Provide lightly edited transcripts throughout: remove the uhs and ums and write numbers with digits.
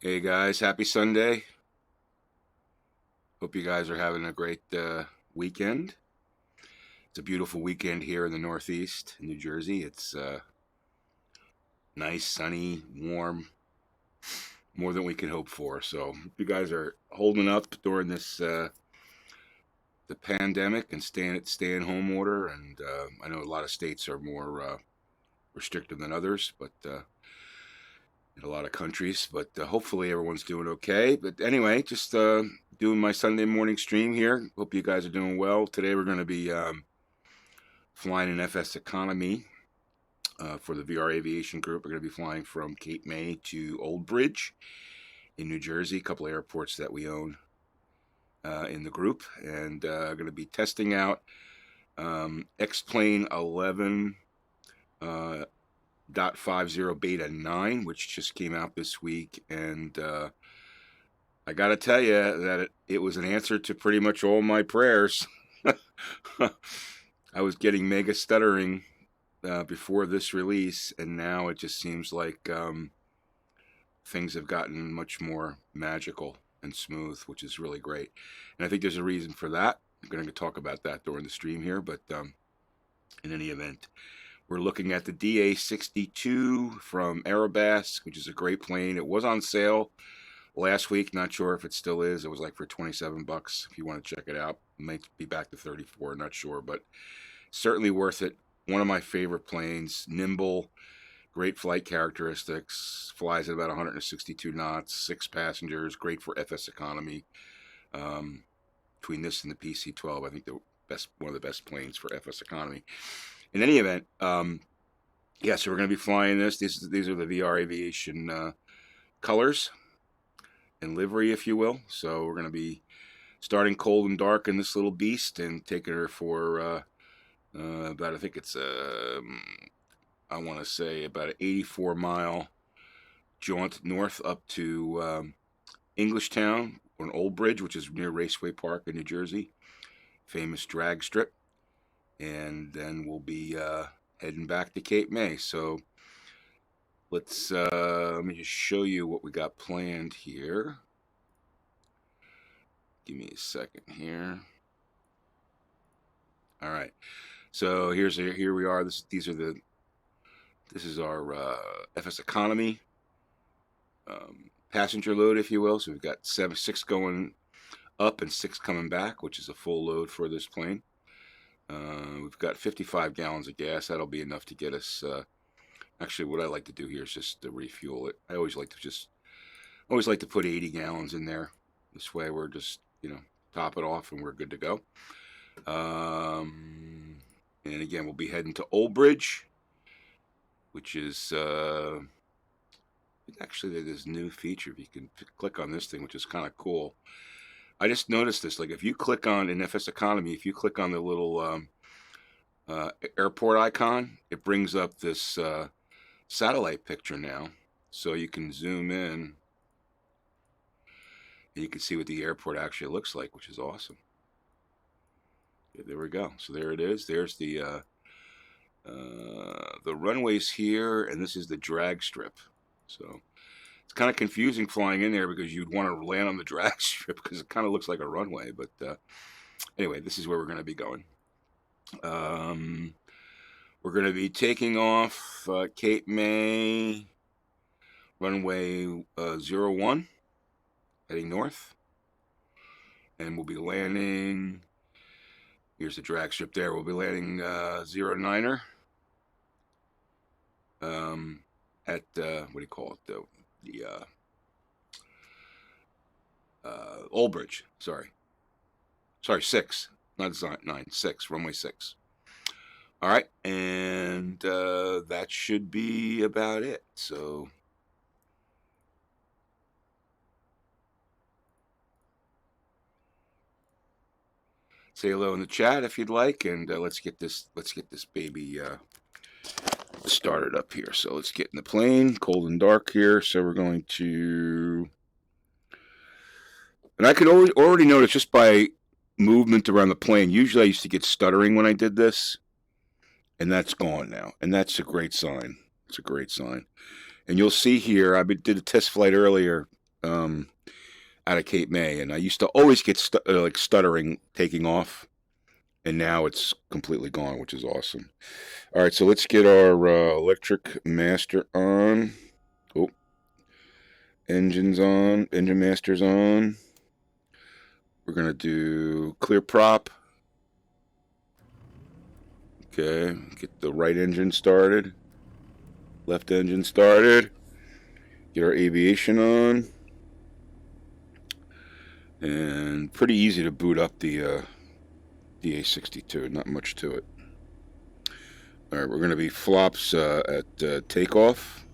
Hey guys, happy Sunday. Hope you guys are having a great weekend. It's a beautiful weekend here in the Northeast, in New Jersey. It's nice, sunny, warm, more than we could hope for. So, hope you guys are holding up during this the pandemic and staying home order. And I know a lot of states are more restrictive than others, but in a lot of countries. But hopefully everyone's doing okay. But anyway, just doing my Sunday morning stream here. Hope you guys are doing well. Today we're going to be flying in FSEconomy for the VR Aviation Group. We're going to be flying from Cape May to Old Bridge in New Jersey, a couple of airports that we own in the group, and going to be testing out X-Plane 11 .50 Beta 9, which just came out this week, and I got to tell you that it was an answer to pretty much all my prayers. I was getting mega stuttering before this release, and now it just seems like things have gotten much more magical and smooth, which is really great. And I think there's a reason for that. I'm going to talk about that during the stream here, but in any event, we're looking at the DA-62 from Aerobas, which is a great plane. It was on sale last week. Not sure if it still is. It was like for $27 if you want to check it out. It might be back to 34, not sure, but certainly worth it. One of my favorite planes, nimble, great flight characteristics, flies at about 162 knots, 6 passengers, great for FSEconomy. Between this and the PC-12, I think one of the best planes for FSEconomy. In any event, yeah, so we're going to be flying this. These are the VR Aviation colors and livery, if you will. So we're going to be starting cold and dark in this little beast and taking her for about, I think it's, I want to say about an 84-mile jaunt north up to Englishtown, or an Old Bridge, which is near Raceway Park in New Jersey, famous drag strip. And then we'll be heading back to Cape May. So let me just show you what we got planned here. Give me a second here. All right. So here we are. This is our FSEconomy passenger load, if you will. So we've got 6 going up and 6 coming back, which is a full load for this plane. We've got 55 gallons of gas. That'll be enough to get us. Actually, what I like to do here is just to refuel it. I always like to put 80 gallons in there. This way, we're just top it off and we're good to go. And again, we'll be heading to Old Bridge, which is actually there's this new feature. If you can click on this thing, which is kind of cool. I just noticed this. Like if you click on in FSEconomy, if you click on the little airport icon, it brings up this satellite picture now, so you can zoom in and you can see what the airport actually looks like, which is awesome. Yeah, there we go. So there it is. There's the runways here, and this is the drag strip. So it's kind of confusing flying in there because you'd want to land on the drag strip because it kind of looks like a runway. But anyway, this is where we're going to be going. We're going to be taking off Cape May, runway 01, heading north. And we'll be landing, here's the drag strip there, we'll be landing 09er at, what do you call it, the Old Bridge, sorry 6, not 9, 6, runway 6. All right, and that should be about it. So say hello in the chat if you'd like, and let's get this baby started up here. So let's get in the plane, cold and dark here. So we're going to, and I could already notice just by movement around the plane. Usually I used to get stuttering when I did this, and that's gone now, and that's a great sign. It's a great sign. And you'll see here, I did a test flight earlier out of Cape May, and I used to always get like stuttering taking off, and now it's completely gone, which is awesome. All right, so let's get our electric master on. Oh, engines on, engine master's on. We're gonna do clear prop. Okay, get the right engine started, left engine started. Get our aviation on, and pretty easy to boot up the A62. Not much to it. All right, we're going to be flops at takeoff.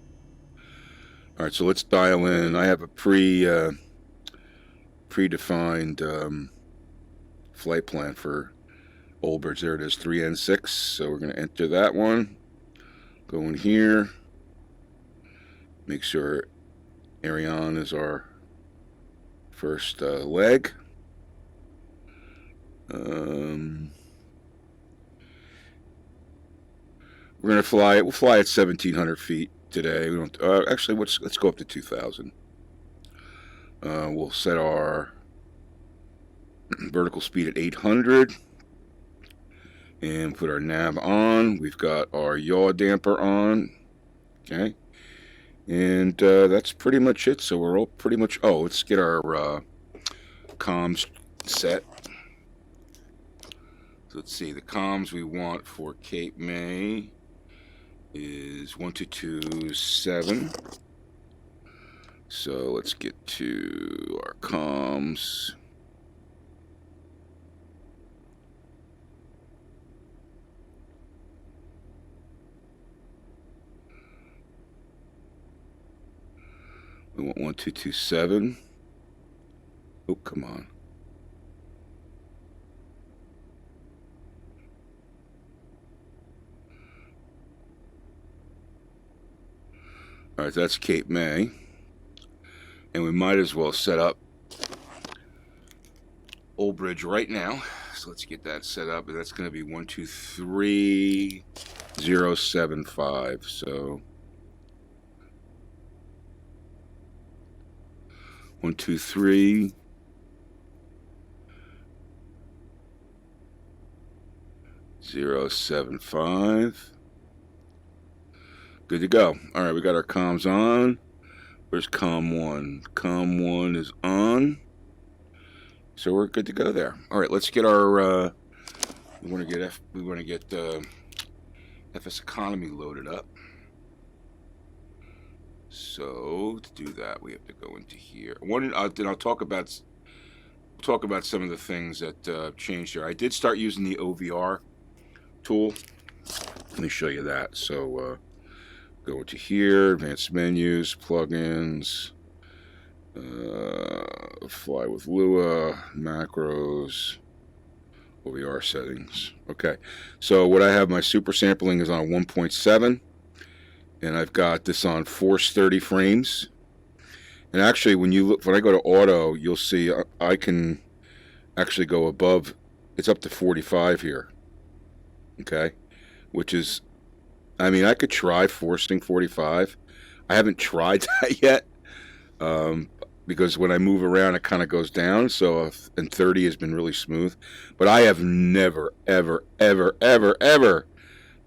All right, so let's dial in. I have a predefined flight plan for Old Bridge. There it is, 3N6. So we're going to enter that one. Go in here. Make sure Ariane is our first leg. We're gonna fly it. We'll fly at 1,700 feet today. We don't. Actually, let's go up to 2,000. We'll set our vertical speed at 800, and put our nav on. We've got our yaw damper on. Okay, and that's pretty much it. So we're all pretty much. Oh, let's get our comms set. So let's see. The comms we want for Cape May is 1227. So let's get to our comms. We want 1227. Oh, come on. All right, that's Cape May. And we might as well set up Old Bridge right now. So let's get that set up. And that's going to be 123075. So 123075. Good to go. All right, we got our comms on. Where's COM 1? COM 1 is on. So we're good to go there. All right, let's get our we want to get FSEconomy loaded up. So to do that, we have to go into here. Then I'll talk about some of the things that changed here. I did start using the OVR tool. Let me show you that. So go into here, advanced menus, plugins, fly with Lua, macros, OVR settings. Okay, so what I have, my super sampling is on 1.7, and I've got this on force 30 frames. And actually, when I go to auto, you'll see I can actually go above. It's up to 45 here. Okay, which is, I mean, I could try forcing 45. I haven't tried that yet, because when I move around, it kind of goes down. So, and 30 has been really smooth. But I have never, ever, ever, ever, ever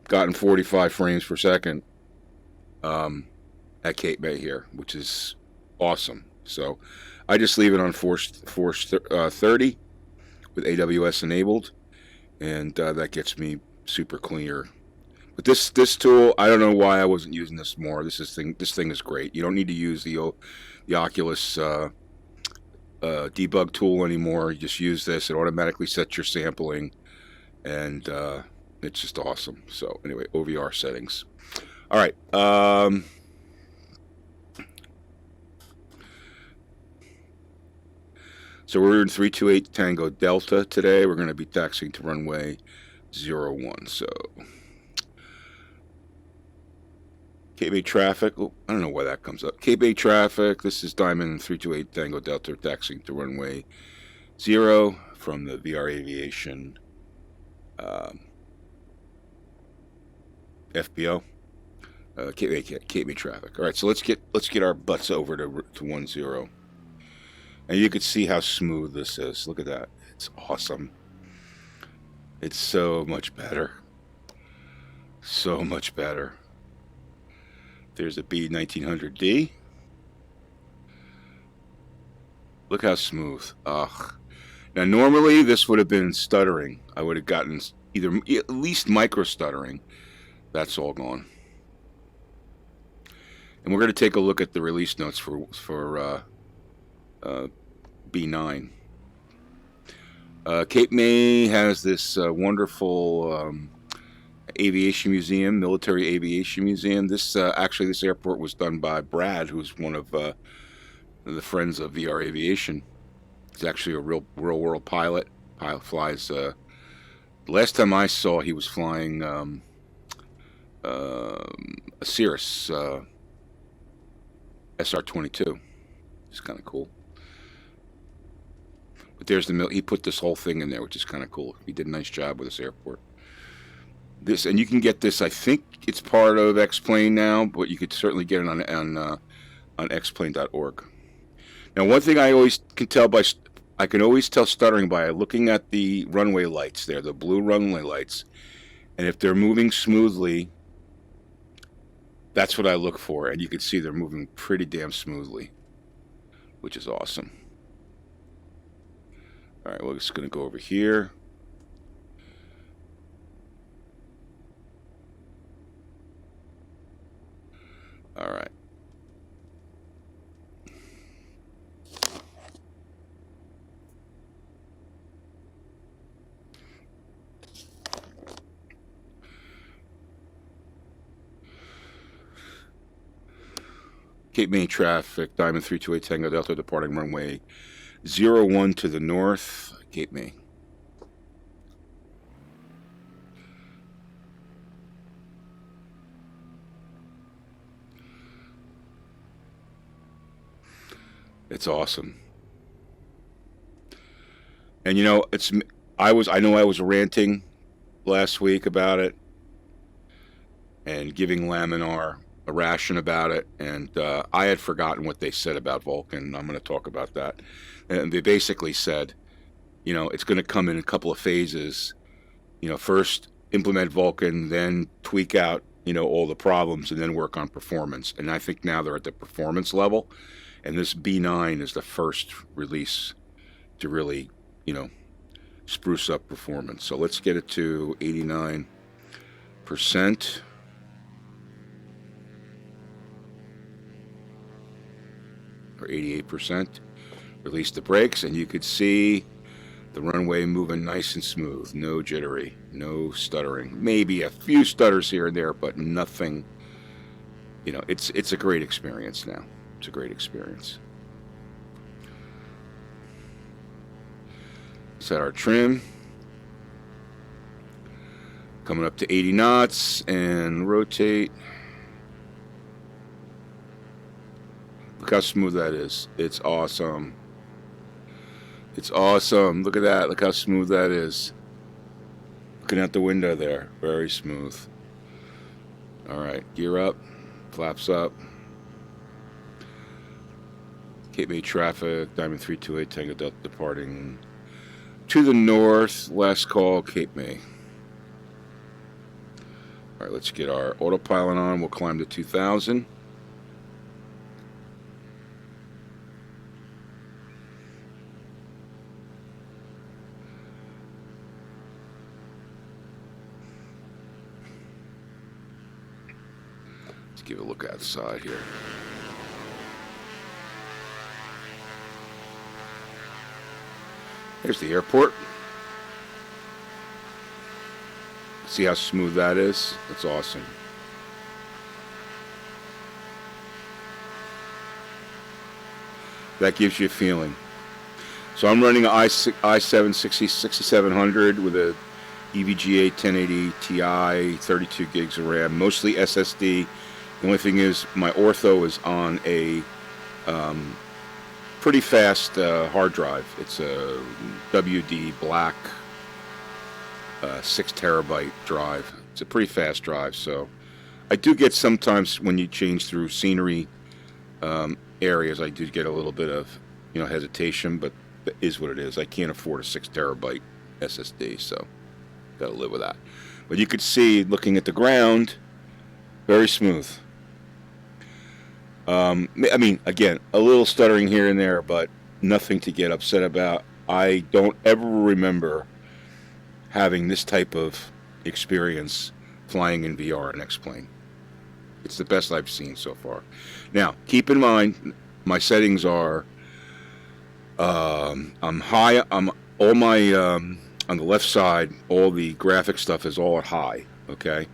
gotten 45 frames per second at Cape May here, which is awesome. So, I just leave it on force 30 with AWS enabled, and that gets me super clear. But this tool, I don't know why I wasn't using this more. This thing is great. You don't need to use the Oculus debug tool anymore. You just use this. It automatically sets your sampling, and it's just awesome. So anyway, OVR settings. All right. So we're in 328 Tango Delta today. We're going to be taxiing to runway 01. So Cape Bay traffic. Oh, I don't know why that comes up. Cape Bay traffic. This is Diamond 328 Tango Delta taxiing to runway 0 from the VR Aviation FBO. Cape Bay traffic. All right, so let's get our butts over to 10. And you could see how smooth this is. Look at that. It's awesome. It's so much better. So much better. There's a B1900D. Look how smooth. Ugh. Now, normally this would have been stuttering. I would have gotten either at least micro stuttering. That's all gone. And we're going to take a look at the release notes for B9. Cape May has this wonderful aviation museum, military aviation museum. This actually, this airport was done by Brad, who's one of the friends of VR Aviation. He's actually a real world pilot. Pilot flies. Last time I saw, he was flying a Cirrus SR-22. It's kind of cool. But there's the he put this whole thing in there, which is kind of cool. He did a nice job with this airport. This, and you can get this. I think it's part of X-Plane now, but you could certainly get it on xplane.org. Now, one thing I always can tell I can always tell stuttering by looking at the runway lights there, the blue runway lights, and if they're moving smoothly, that's what I look for, and you can see they're moving pretty damn smoothly, which is awesome. All right, we're just going to go over here. All right. Cape May traffic, Diamond 328 Tango Delta departing runway 01 to the north, Cape May. It's awesome. And you know, I know I was ranting last week about it and giving Laminar a ration about it, and I had forgotten what they said about Vulcan. I'm going to talk about that. And they basically said, you know, it's going to come in a couple of phases. You know, first implement Vulcan, then tweak out, you know, all the problems, and then work on performance. And I think now they're at the performance level, and this B9 is the first release to really, you know, spruce up performance. So let's get it to 89%. Or 88%. Release the brakes, and you could see the runway moving nice and smooth. No jittery, no stuttering. Maybe a few stutters here and there, but nothing. You know, it's a great experience now. It's a great experience. Set our trim. Coming up to 80 knots and rotate. Look how smooth that is. It's awesome. It's awesome. Look at that. Look how smooth that is. Looking out the window there. Very smooth. All right. Gear up. Flaps up. Cape May traffic. Diamond 328 Tango Delta departing to the north. Last call, Cape May. All right. Let's get our autopilot on. We'll climb to 2000. Give a look outside here. Here's the airport. See how smooth that is? That's awesome. That gives you a feeling. So I'm running an i7 6700 with a EVGA 1080 Ti, 32 gigs of RAM, mostly SSD. The only thing is, my ortho is on a pretty fast hard drive. It's a WD Black 6 terabyte drive. It's a pretty fast drive, so I do get sometimes when you change through scenery areas, I do get a little bit of hesitation, but it is what it is. I can't afford a 6 terabyte SSD, so gotta live with that. But you could see, looking at the ground, very smooth. I mean, again, a little stuttering here and there, but nothing to get upset about. I don't ever remember having this type of experience flying in VR in X-Plane. It's the best I've seen so far. Now, keep in mind, my settings are, I'm high. I'm all my on the left side. All the graphic stuff is all at high. Okay,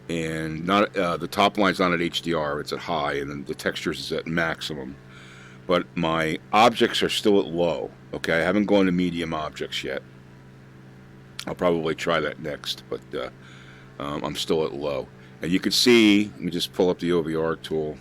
and not the top line's not at HDR. It's at high, and then the textures is at maximum. But my objects are still at low. Okay, I haven't gone to medium objects yet. I'll probably try that next, but I'm still at low. And you can see, let me just pull up the OVR tool.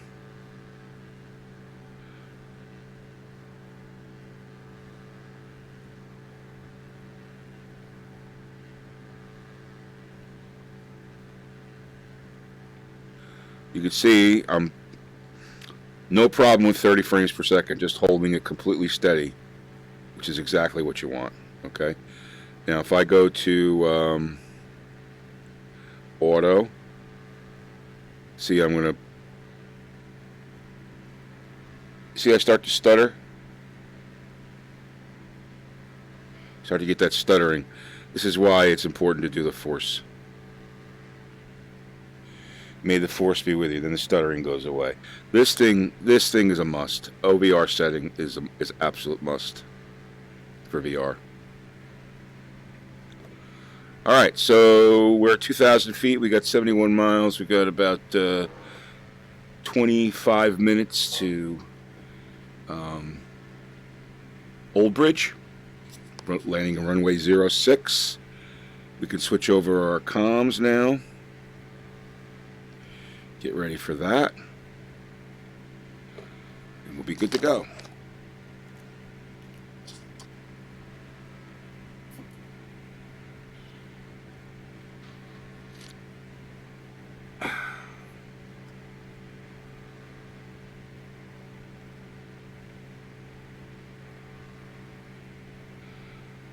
You can see I'm no problem with 30 frames per second, just holding it completely steady, which is exactly what you want. Okay. Now, if I go to auto, see, I'm going to see I start to stutter. Start to get that stuttering. This is why it's important to do the force. May the force be with you. Then the stuttering goes away. This thing is a must. OVR setting is absolute must for VR. All right, so we're at 2,000 feet. We got 71 miles. We got about 25 minutes to Old Bridge, landing on runway 06. We can switch over our comms now. Get ready for that, and we'll be good to go.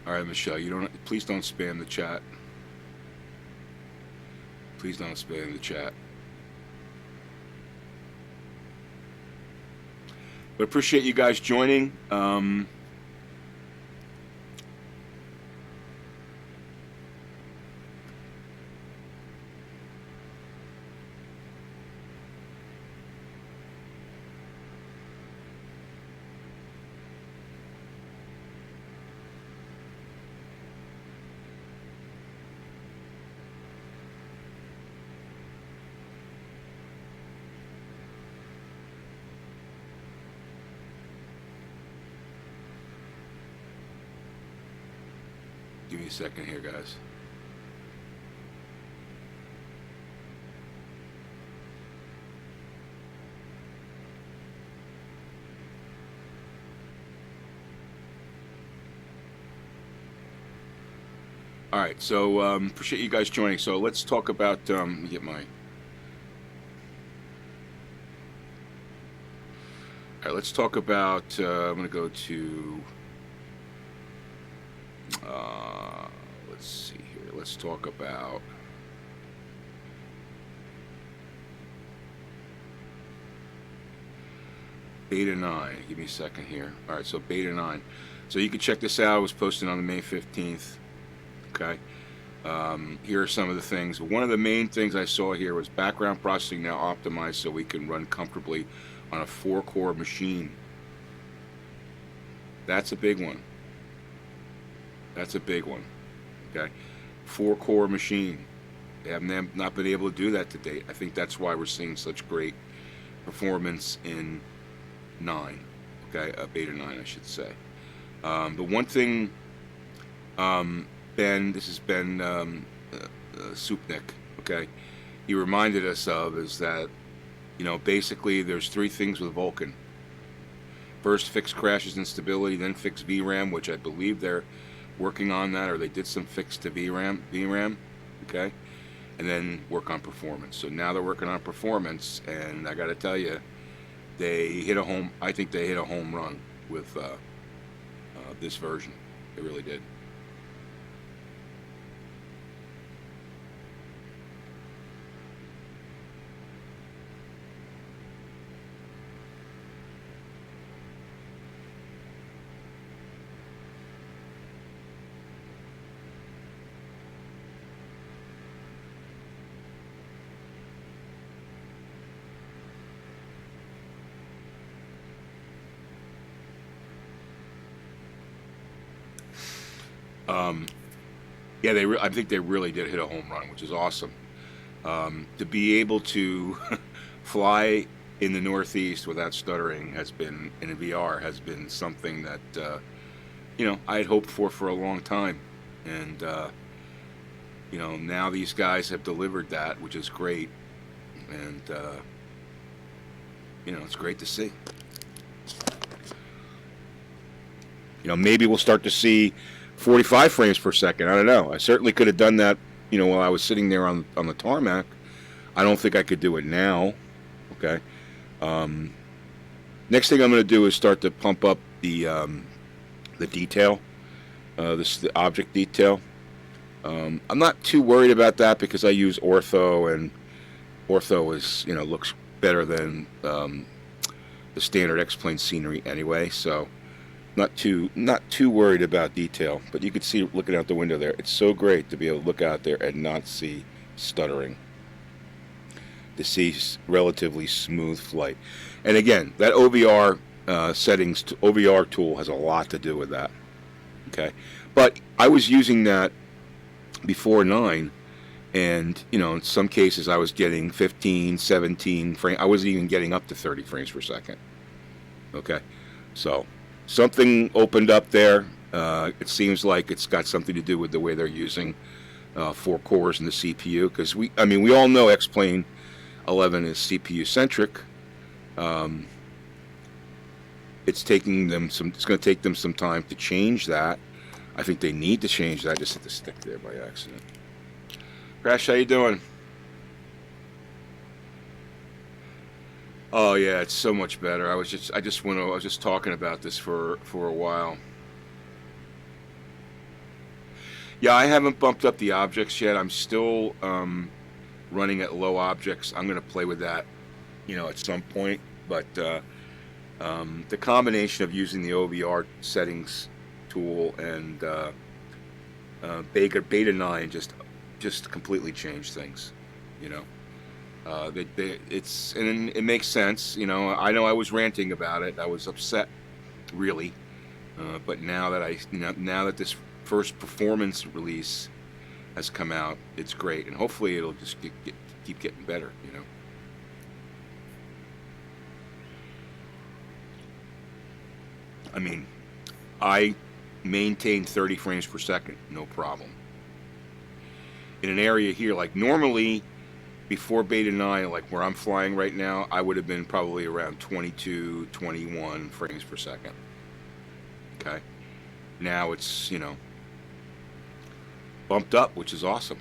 All right, Michelle, please don't spam the chat. Please don't spam the chat. But appreciate you guys joining. Give me a second here, guys. All right, so appreciate you guys joining. So let's talk about, let me get my, all right, let's talk about, I'm going to go to, let's see here. Let's talk about Beta 9. Give me a second here. All right, so Beta 9. So you can check this out. It was posted on the May 15th. Okay. Here are some of the things. One of the main things I saw here was background processing now optimized so we can run comfortably on a 4-core machine. That's a big one. That's a big one. Okay. 4-core machine. They have not been able to do that to date. I think that's why we're seeing such great performance in 9. Okay, Beta 9, I should say. The one thing, this is Ben Supnik, okay, he reminded us of is that, basically there's 3 things with Vulkan. First, fix crashes and stability, then fix VRAM, which I believe they're working on that, or they did some fix to VRAM, okay, and then work on performance. So now they're working on performance, and I got to tell you, I think they hit a home run. with this version. It really did. Um, yeah, I think they really did hit a home run, which is awesome. To be able to fly in the Northeast without stuttering has been, in a VR, has been something that I had hoped for a long time, and now these guys have delivered that, which is great, and it's great to see. Maybe we'll start to see 45 frames per second. I don't know. I certainly could have done that, while I was sitting there on the tarmac. I don't think I could do it now. Okay. Next thing I'm going to do is start to pump up the detail, the object detail. I'm not too worried about that because I use ortho, and ortho is looks better than the standard X-plane scenery anyway. So not too worried about detail. But you can see looking out the window there. It's so great to be able to look out there and not see stuttering, to see relatively smooth flight. And again, that OVR settings, OVR tool has a lot to do with that. Okay, but I was using that before 9, and in some cases I was getting 15, 17 frames. I wasn't even getting up to 30 frames per second. Okay, so something opened up there. It seems like it's got something to do with the way they're using 4 cores in the CPU, because we all know X-Plane 11 is CPU centric. It's going to take them some time to change that. I think they need to change that. I just hit the stick there by accident. Crash, how you doing? Oh yeah, it's so much better. I was just talking about this for a while. Yeah, I haven't bumped up the objects yet. I'm still running at low objects. I'm going to play with that, at some point. But the combination of using the OVR settings tool and Beta 9 just completely changed things. And it makes sense. I know I was ranting about it. I was upset, really. But now that this first performance release has come out, it's great, and hopefully it'll just keep getting better. I maintain 30 frames per second, no problem. In an area here, like normally before Beta 9, like where I'm flying right now, I would have been probably around 22, 21 frames per second. Okay. Now it's, bumped up, which is awesome.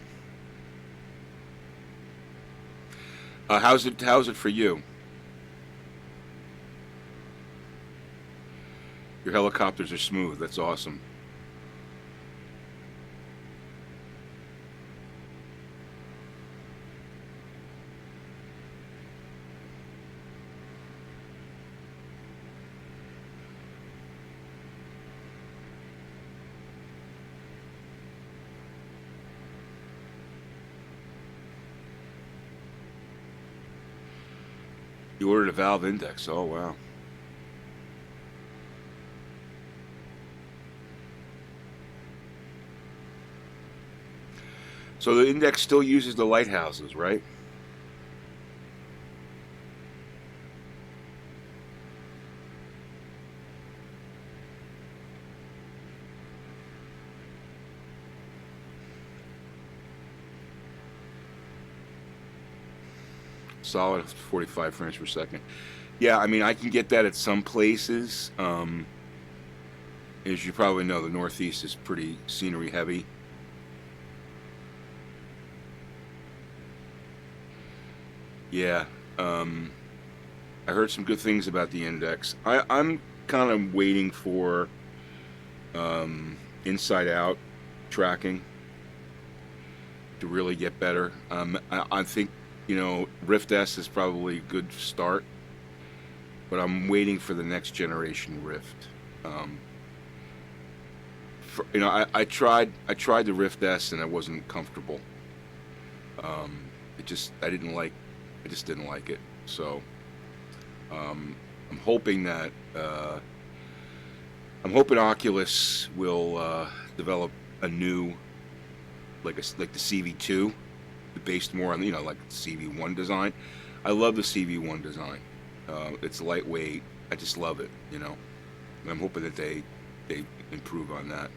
How's it for you? Your helicopters are smooth. That's awesome. You ordered a valve index. Oh, wow. So the index still uses the lighthouses, right? Solid 45 frames per second. Yeah, I can get that at some places. As you probably know, the Northeast is pretty scenery heavy. Yeah, I heard some good things about the index. I'm kind of waiting for inside out tracking to really get better. I think, Rift S is probably a good start, but I'm waiting for the next generation Rift. I tried the Rift S and I wasn't comfortable. I just didn't like it. So I'm hoping that Oculus will develop a new, like the CV2, based more on like the CV1 design. I love the CV1 design. It's lightweight. I just love it. And I'm hoping that they improve on that.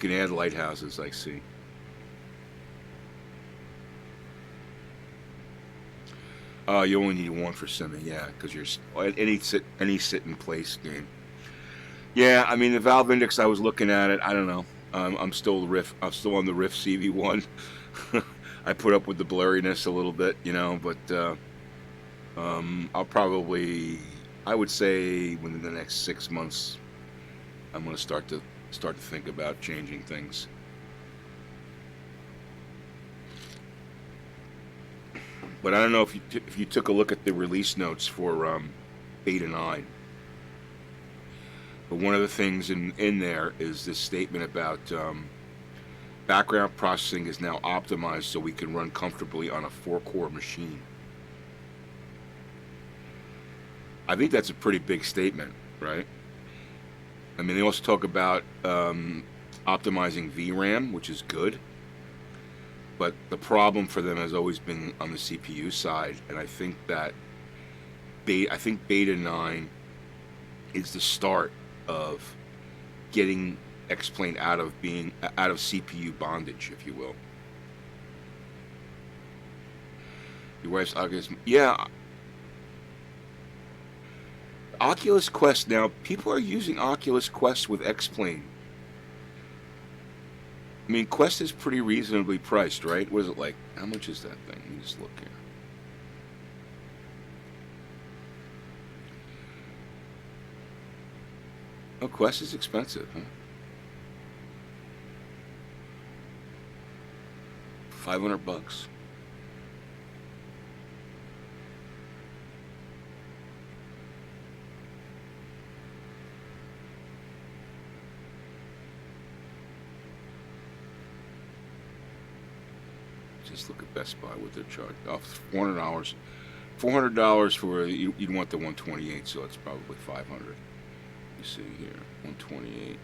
You can add lighthouses, I see. You only need one for simming, yeah, because you're any sit in place game. Yeah, I mean the Valve Index. I was looking at it. I don't know. I'm still on the Rift CV1. I put up with the blurriness a little bit, but I would say within the next 6 months, I'm going to start to think about changing things. But I don't know if you took a look at the release notes for Beta 9. But one of the things in there is this statement about background processing is now optimized so we can run comfortably on a 4-core machine. I think that's a pretty big statement, right? I mean, they also talk about optimizing VRAM, which is good. But the problem for them has always been on the CPU side, and I think that Beta 9 is the start of getting X-Plane out of CPU bondage, if you will. Your wife's Oculus, yeah. Oculus Quest now. People are using Oculus Quest with X-Plane. I mean, Quest is pretty reasonably priced, right? What is it like? How much is that thing? Let me just look here. Oh, Quest is expensive, huh? $500. Just look at Best Buy with their charge. Oh, $400. $400 for you'd want the 128, so it's probably 500. You see here, 128.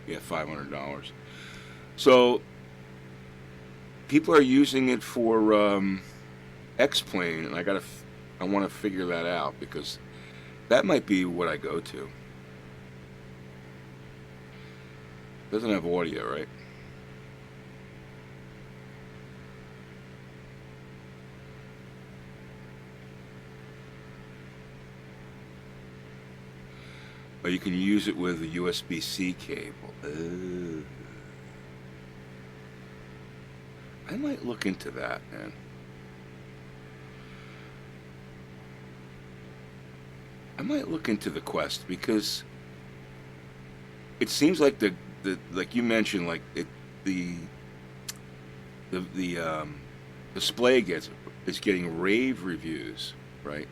Yeah, $500. So people are using it for X-Plane, and I want to figure that out because that might be what I go to. Doesn't have audio, right? But you can use it with a USB-C cable. I might look into that, man. I might look into the Quest because it seems like the like you mentioned, like the display is getting rave reviews, right?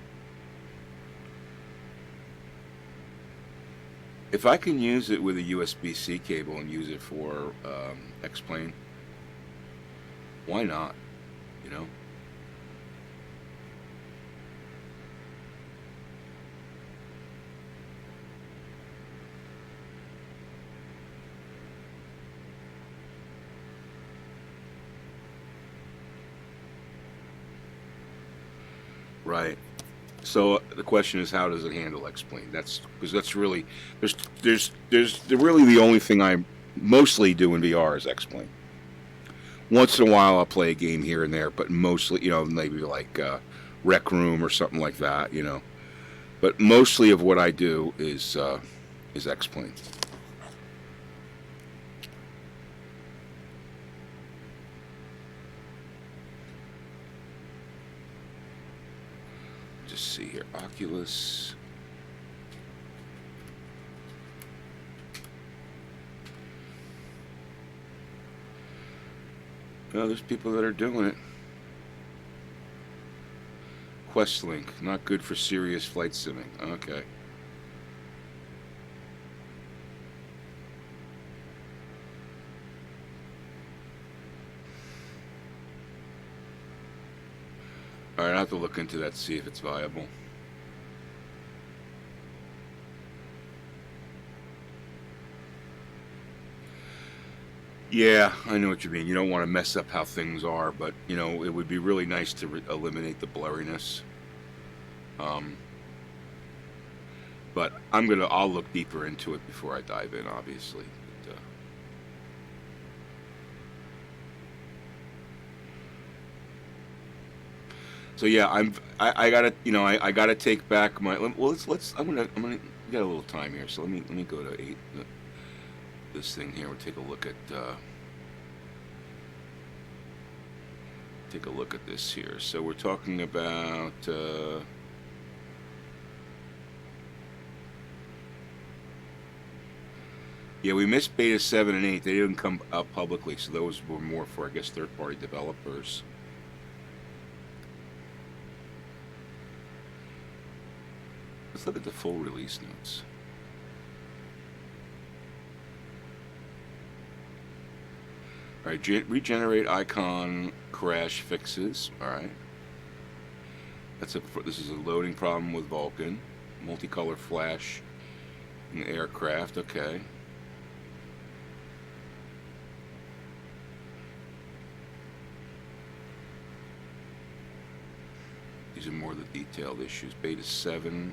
If I can use it with a USB-C cable and use it for X-Plane, why not? Right. So the question is, how does it handle X-Plane? That's really they're really the only thing I mostly do in VR is X-Plane. Once in a while, I'll play a game here and there, but mostly, maybe like Rec Room or something like that, But mostly of what I do is X-Plane. just see here. Oculus. Oh, there's people that are doing it. Questlink, not good for serious flight simming. Okay. All right, I'll have to look into that, see if it's viable. Yeah, I know what you mean. You don't want to mess up how things are, but, you know, it would be really nice to eliminate the blurriness. But I'll look deeper into it before I dive in, obviously. But, so yeah, I gotta, you know, I gotta take back my. Well, I'm gonna we got a little time here, so let me go to this thing here. We'll take a look at this here. So we're talking about. Yeah, we missed beta 7 and 8. They didn't come out publicly, so those were more for, I guess, third-party developers. Let's look at the full release notes. All right, regenerate icon crash fixes. All right. This is a loading problem with Vulkan. Multicolor flash in aircraft. Okay. These are more of the detailed issues. Beta 7.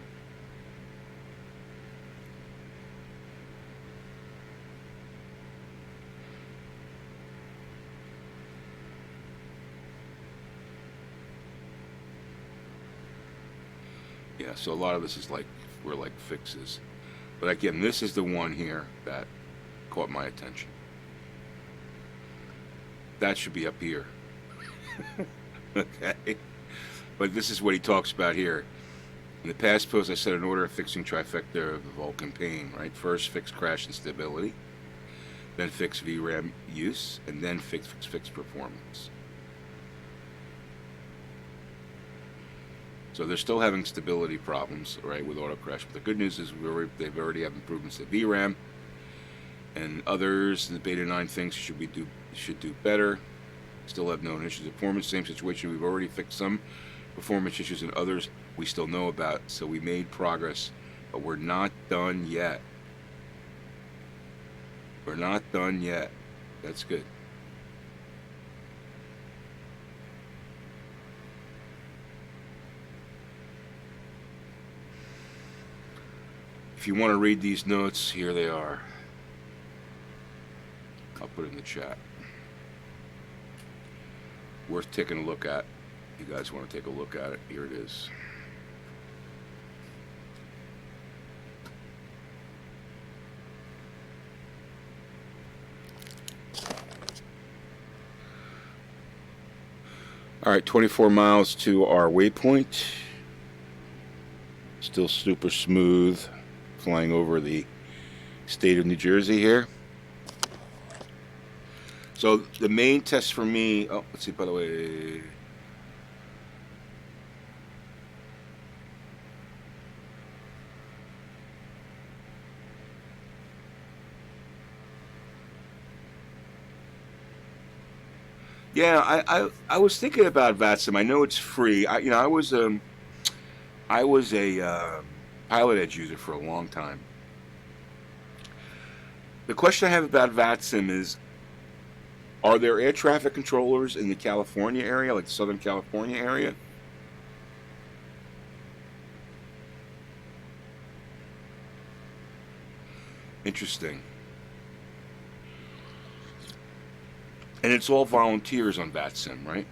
Yeah, so a lot of this is were fixes. But again, this is the one here that caught my attention. That should be up here. Okay. But this is what he talks about here. In the past post, I set an order of fixing trifecta of the Vulkan pain, right? First, fix crash and stability. Then fix VRAM use. And then fix performance. So they're still having stability problems, right, with auto crash. But the good news is they've already have improvements to VRAM. And others, the beta 9 things should do better. Still have known issues. Performance, same situation. We've already fixed some performance issues, and others we still know about. So we made progress, but we're not done yet. We're not done yet. That's good. If you want to read these notes, here they are. I'll put it in the chat. Worth taking a look at. You guys want to take a look at it? Here it is. All right, 24 miles to our waypoint. Still super smooth, flying over the state of New Jersey here. So the main test for me, let's see, by the way. Yeah, I was thinking about VATSIM. I know it's free. I was a Pilot Edge user for a long time. The question I have about VATSIM is, are there air traffic controllers in the California area, like the Southern California area? Interesting. And it's all volunteers on VATSIM, right?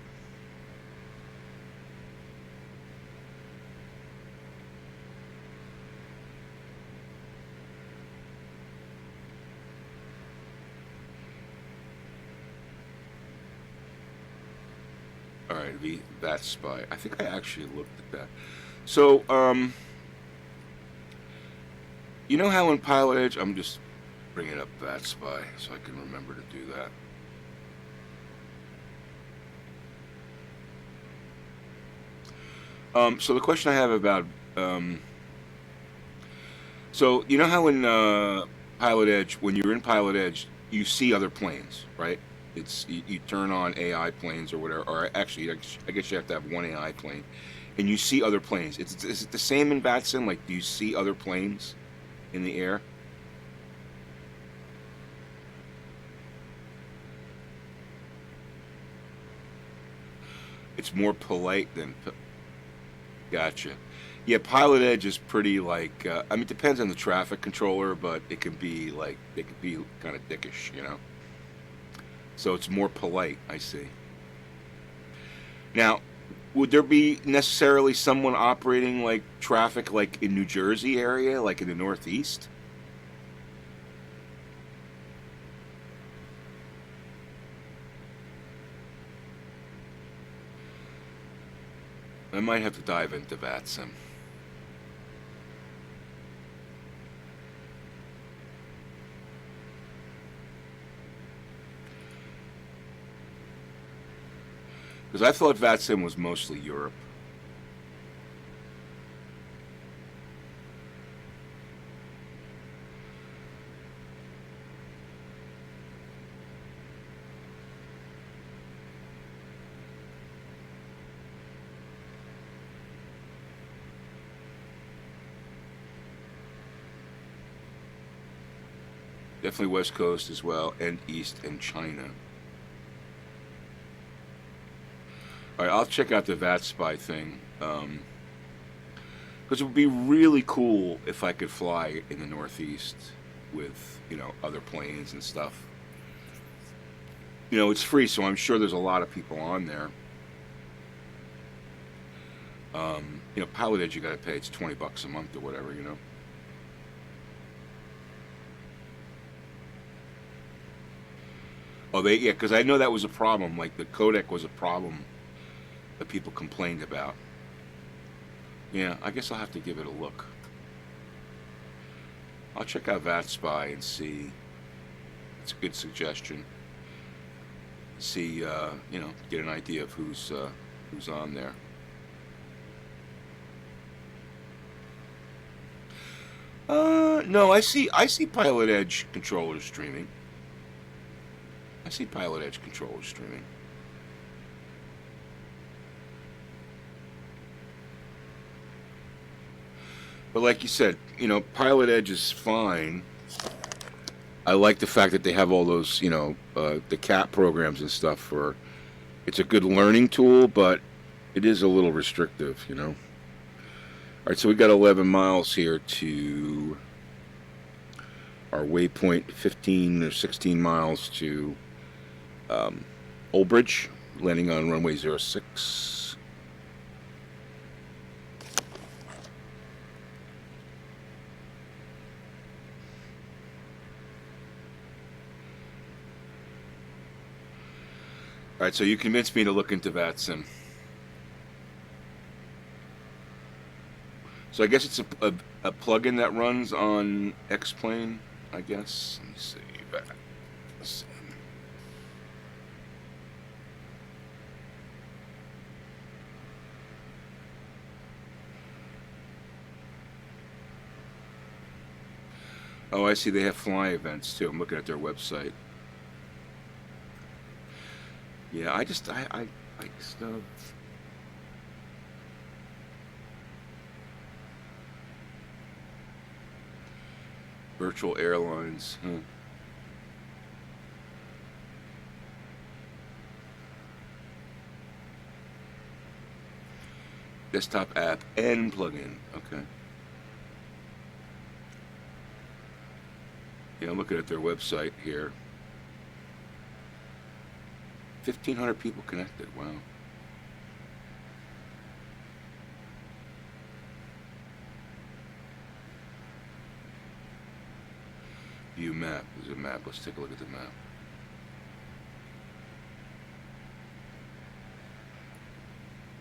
All right, VAT Spy. I think I actually looked at that. So, you know how in Pilot Edge, I'm just bringing up that spy so I can remember to do that. So the question I have about, um, so you know how in Pilot Edge, when you're in Pilot Edge, you see other planes, right? You turn on AI planes or whatever, or actually, I guess you have to have one AI plane, and you see other planes. Is it the same in Batson? Like, do you see other planes in the air? It's more polite than gotcha. Yeah, Pilot Edge is pretty like I mean, it depends on the traffic controller, but it could be kind of dickish, you know. So it's more polite, I see. Now, would there be necessarily someone operating like traffic like in New Jersey area, like in the Northeast? I might have to dive into that some. Because I thought VATSIM was mostly Europe. Definitely West Coast as well, and East and China. All right, I'll check out the VAT Spy thing. Because it would be really cool if I could fly in the Northeast with, other planes and stuff. It's free, so I'm sure there's a lot of people on there. Pilot Edge you got to pay. It's $20 a month or whatever. Oh, yeah, because I know that was a problem. Like the codec was a problem that people complained about. Yeah, I guess I'll have to give it a look. I'll check out VAT Spy and see. It's a good suggestion. See, get an idea of who's on there. No, I see Pilot Edge controllers streaming. I see Pilot Edge controllers streaming. But like you said, Pilot Edge is fine. I like the fact that they have all those, the CAT programs and stuff for. It's a good learning tool, but it is a little restrictive. All right, so we got 11 miles here to our waypoint, 15 or 16 miles to Old Bridge, landing on runway 06. All right, so you convinced me to look into VATSIM. So I guess it's a plugin that runs on X-Plane, I guess. Let me see. VATSIM. Oh, I see. They have fly events too. I'm looking at their website. Yeah, I just virtual airlines. Huh. Desktop app and plugin. Okay. Yeah, I'm looking at their website here. 1,500 people connected. Wow. View map. There's a map. Let's take a look at the map.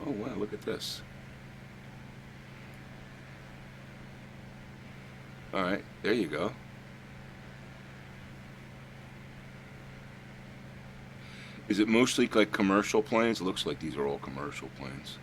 Oh, wow. Look at this. All right, there you go. Is it mostly like commercial planes? It looks like these are all commercial planes.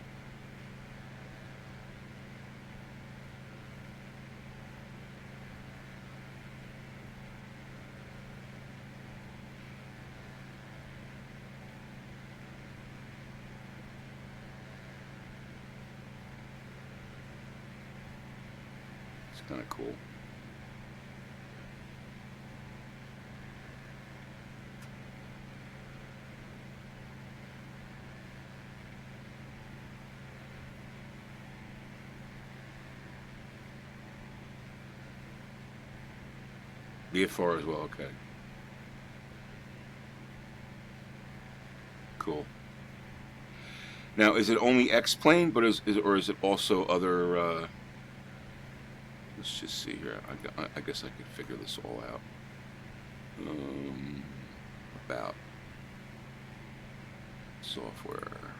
It's kind of cool. VFR as well. Okay, cool. Now, is it only X plane, but or is it also other? Let's just see here. I guess I could figure this all out. Um, about software.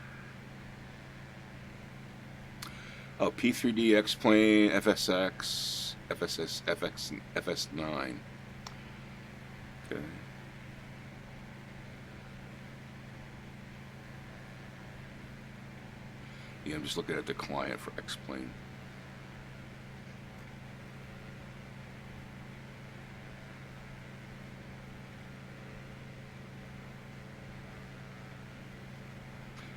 Oh, P3D X plane, FSX, FSS, FX, FS9. Okay. Yeah, I'm just looking at the client for X plane.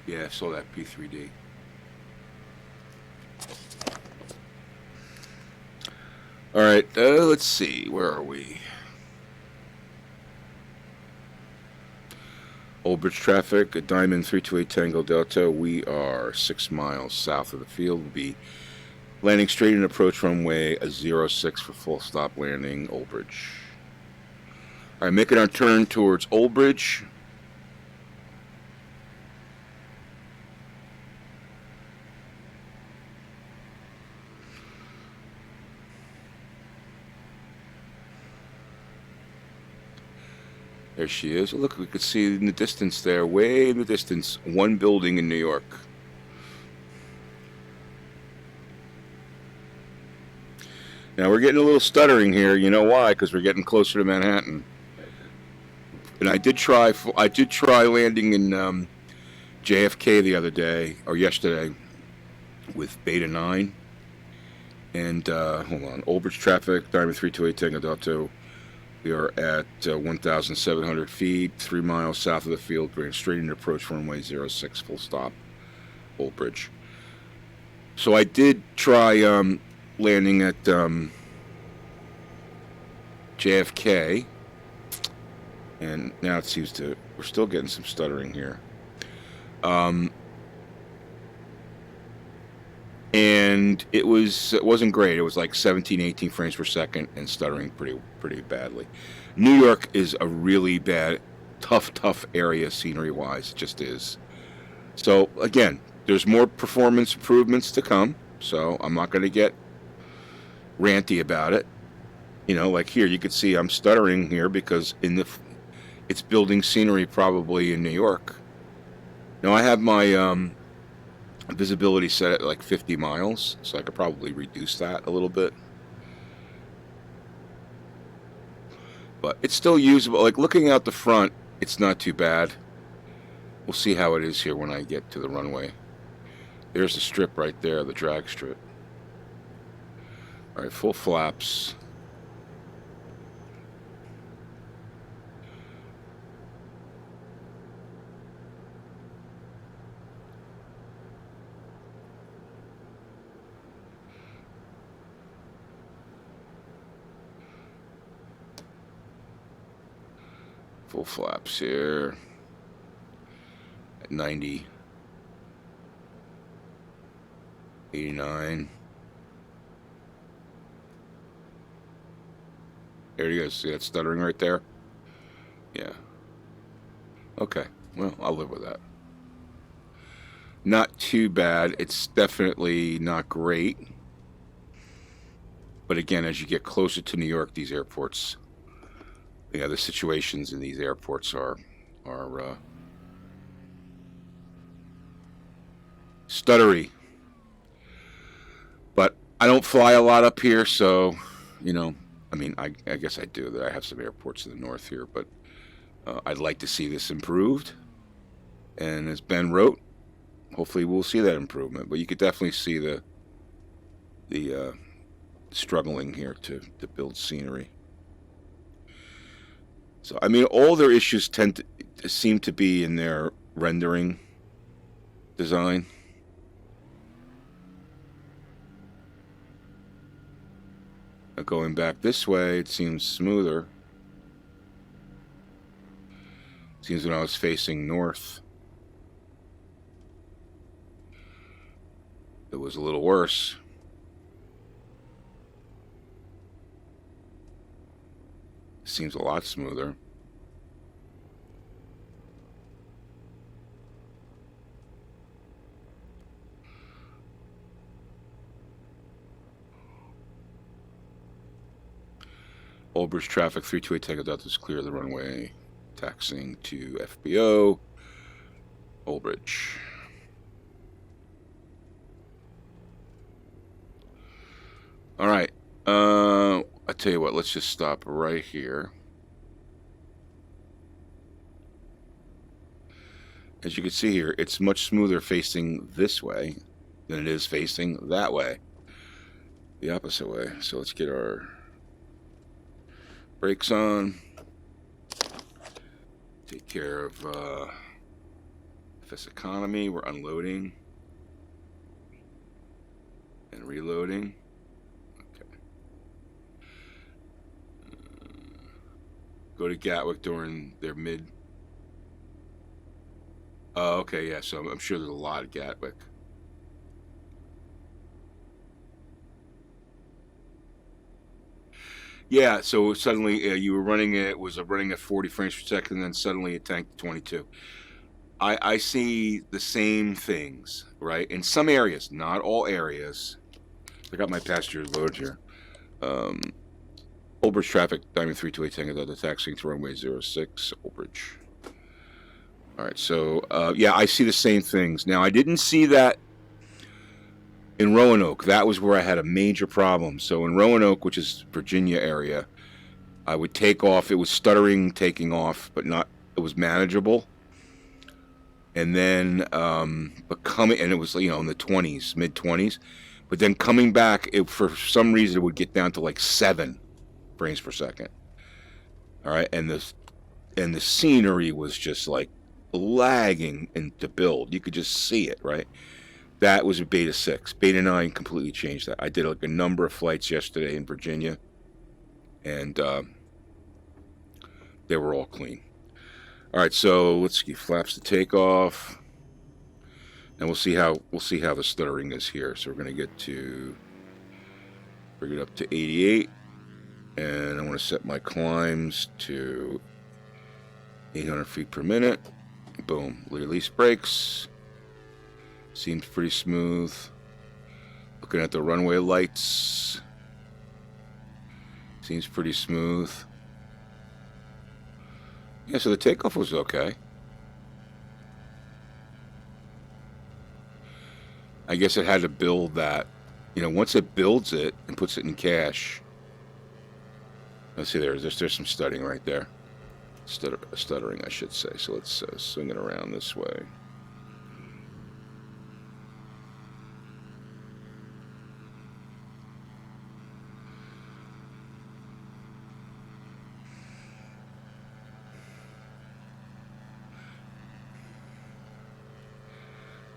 Yeah, I saw that P3D. All right, let's see. Where are we? Old Bridge traffic, a Diamond 328 Tango Delta. We are 6 miles south of the field. We'll be landing straight in approach runway a 06 for full stop landing, Old Bridge. All right, making our turn towards Old Bridge. There she is. Look, we could see in the distance there, way in the distance, one building in New York. Now we're getting a little stuttering here. You know why? Because we're getting closer to Manhattan. And I did try landing in JFK the other day or yesterday with Beta 9. And hold on, Old Bridge traffic, Diamond 328 Tango Delta. We are at 1,700 feet, 3 miles south of the field. We're straight into approach runway 06, full stop, Old Bridge. So I did try landing at JFK, and now it seems we're still getting some stuttering here. And it wasn't great. It was like 17, 18 frames per second and stuttering pretty badly. New York is a really bad, tough area scenery-wise. It just is. So again, there's more performance improvements to come. So I'm not going to get ranty about it. You know, like here, you could see I'm stuttering here because it's building scenery probably in New York. Now I have my visibility set at like 50 miles, so I could probably reduce that a little bit. But it's still usable. Like looking out the front, it's not too bad. We'll see how it is here when I get to the runway. There's the strip right there, the drag strip. All right, full flaps. Full flaps here at 90, 89. There you go. See that stuttering right there? Yeah. Okay. Well, I'll live with that. Not too bad. It's definitely not great. But again, as you get closer to New York, these airports, yeah, the situations in these airports are stuttery. But I don't fly a lot up here, so you know. I mean, I guess I do. That I have some airports in the north here, but I'd like to see this improved. And as Ben wrote, hopefully we'll see that improvement. But you could definitely see the struggling here to build scenery. So I mean, all their issues tend to seem to be in their rendering design. Going back this way, it seems smoother. Seems when I was facing north, it was a little worse. Seems a lot smoother. Old Bridge traffic 328 Tango Delta is clear of the runway. Taxiing to FBO. Old Bridge. All right. I tell you what, let's just stop right here. As you can see here, it's much smoother facing this way than it is facing that way. The opposite way. So let's get our brakes on. Take care of FSEconomy. We're unloading and reloading. Okay. Go to Gatwick during their mid. Oh, okay, yeah. So I'm sure there's a lot of Gatwick. Yeah, so suddenly you were running it was running at 40 frames per second, and then suddenly it tanked to 22. I see the same things, right? In some areas, not all areas. I got my passenger load here. Old Bridge traffic, Diamond 328 Tango Delta taxiing to runway 06, Old Bridge. All right, so yeah, I see the same things. Now, I didn't see that in Roanoke. That was where I had a major problem. So in Roanoke, which is Virginia area, I would take off. It was stuttering taking off, but not. It was manageable. And then, but coming, and it was in the 20s, mid 20s. But then coming back, for some reason, it would get down to like 7 frames per second. All right, and the scenery was just like lagging into build. You could just see it, right? That was a Beta 6. Beta 9 completely changed that. I did like a number of flights yesterday in Virginia, and they were all clean. All right, so let's see, flaps to takeoff, and we'll see how the stuttering is here. So we're going to bring it up to 88, and I want to set my climbs to 800 feet per minute. Boom, release brakes. Seems pretty smooth. Looking at the runway lights. Seems pretty smooth. Yeah, so the takeoff was okay. I guess it had to build that. Once it builds it and puts it in cache. Let's see, there's some stuttering right there. Stuttering, I should say. So let's swing it around this way.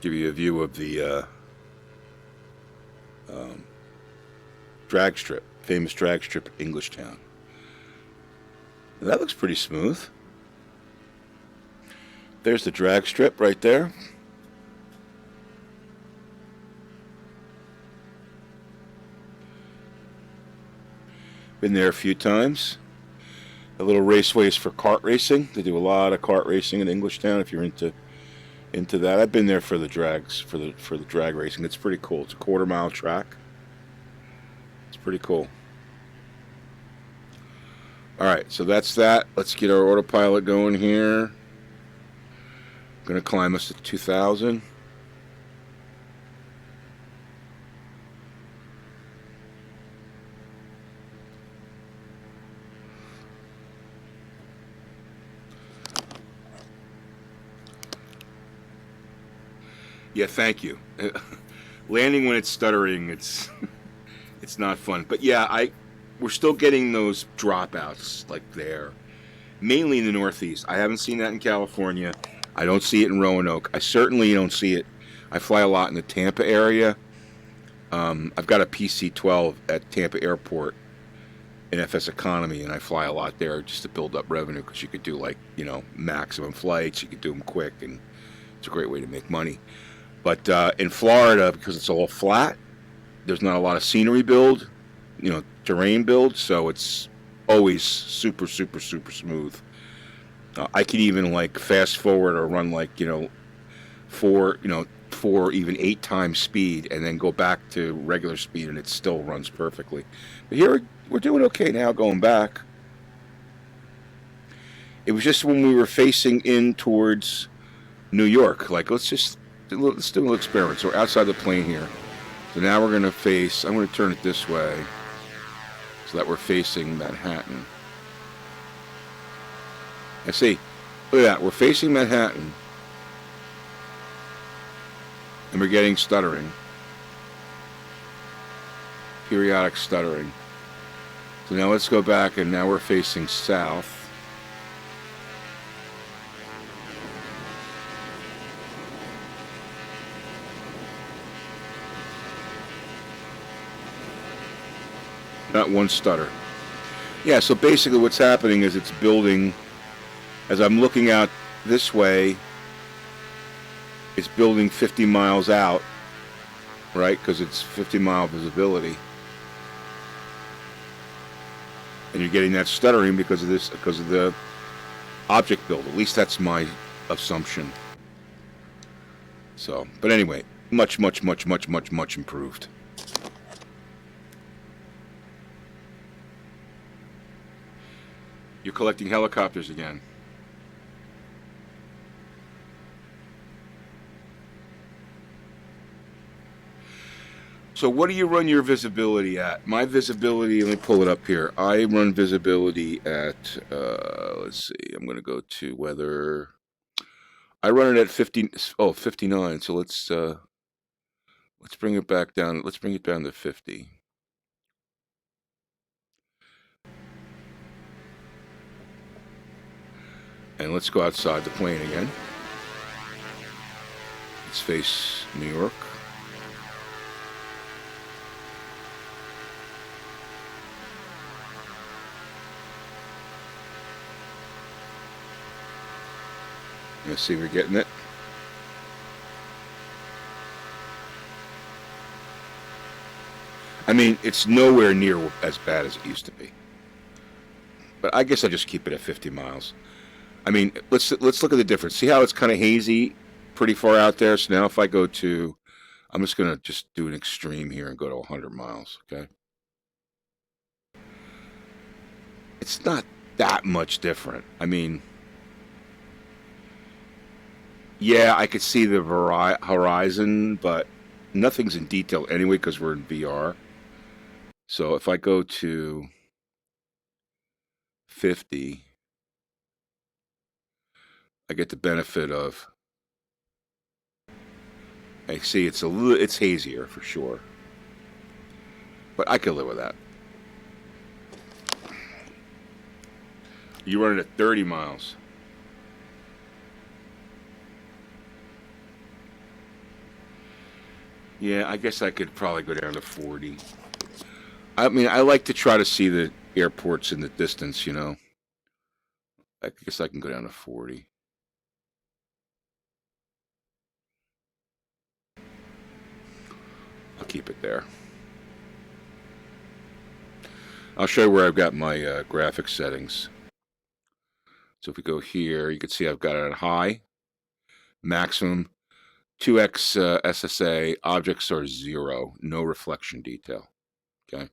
Give you a view of the drag strip, famous drag strip at Englishtown. That looks pretty smooth. There's the drag strip right there. Been there a few times. A little raceways for kart racing. They do a lot of kart racing in Englishtown if you're into that. I've been there for the drags, for the drag racing. It's pretty cool. It's a 1/4-mile track. It's pretty cool. All right, so that's that. Let's get our autopilot going here. Going to climb us to 2,000. Yeah, thank you. Landing when it's stuttering, it's not fun. But yeah, I we're still getting those dropouts like there, mainly in the Northeast. I haven't seen that in California. I don't see it in Roanoke. I certainly don't see it. I fly a lot in the Tampa area. I've got a PC-12 at Tampa Airport in FSEconomy, and I fly a lot there just to build up revenue because you could do like maximum flights. You could do them quick, and it's a great way to make money. But in Florida, because it's all flat, there's not a lot of scenery build, terrain build, so it's always super, super, super smooth. I could even like fast forward or run like four, four even 8 times speed, and then go back to regular speed, and it still runs perfectly. But here we're doing okay now going back. It was just when we were facing in towards New York, like let's do a little experiment. So we're outside the plane here. So now we're going to face, I'm going to turn it this way so that we're facing Manhattan. And see, look at that, we're facing Manhattan and we're getting stuttering. Periodic stuttering. So now let's go back and now we're facing south. Not one stutter. Yeah, so basically what's happening is it's building, as I'm looking out this way, it's building 50 miles out, right? Because it's 50-mile visibility. And you're getting that stuttering because of the object build. At least that's my assumption. So, but anyway, much, much, much, much, much, much improved. You're collecting helicopters again. So what do you run your visibility at? My visibility, let me pull it up here. I run visibility at, let's see, I'm going to go to weather. I run it at 59. So let's bring it back down. Let's bring it down to 50. And let's go outside the plane again. Let's face New York. Let's see if we're getting it. I mean, it's nowhere near as bad as it used to be. But I guess I'll just keep it at 50 miles. I mean, let's look at the difference. See how it's kind of hazy, pretty far out there. So now if I go to, I'm just going to just do an extreme here and go to 100 miles, okay? It's not that much different. I mean, yeah, I could see the horizon, but nothing's in detail anyway because we're in VR. So if I go to 50, I get the benefit of, I see it's hazier for sure, but I can live with that. You run it at 30 miles. Yeah, I guess I could probably go down to 40. I mean, I like to try to see the airports in the distance, I guess I can go down to 40. I'll keep it there. I'll show you where I've got my graphics settings. So if we go here, you can see I've got it at high, maximum, 2x SSA, objects are 0, no reflection detail. Okay,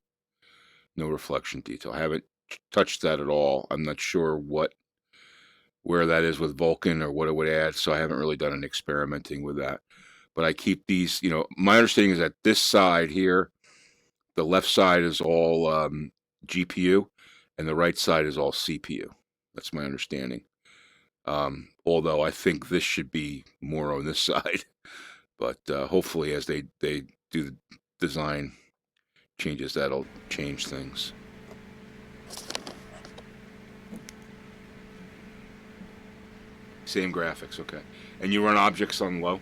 no reflection detail. I haven't touched that at all. I'm not sure where that is with Vulkan or what it would add, so I haven't really done any experimenting with that. But I keep these, my understanding is that this side here, the left side is all GPU, and the right side is all CPU. That's my understanding. Although I think this should be more on this side. But hopefully, as they do the design changes, that'll change things. Same graphics, okay. And you run objects on low?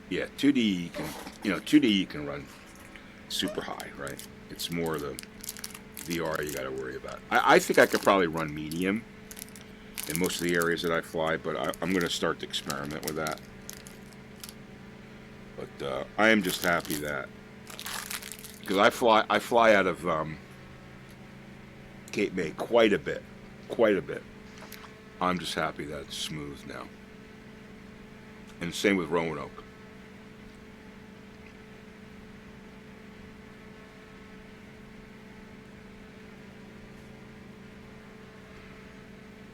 Yeah, 2D you can, 2D you can run super high, right? It's more the VR you got to worry about. I think I could probably run medium in most of the areas that I fly, but I'm going to start to experiment with that. But I am just happy that, because I fly out of Cape May quite a bit. I'm just happy that it's smooth now. And same with Roanoke.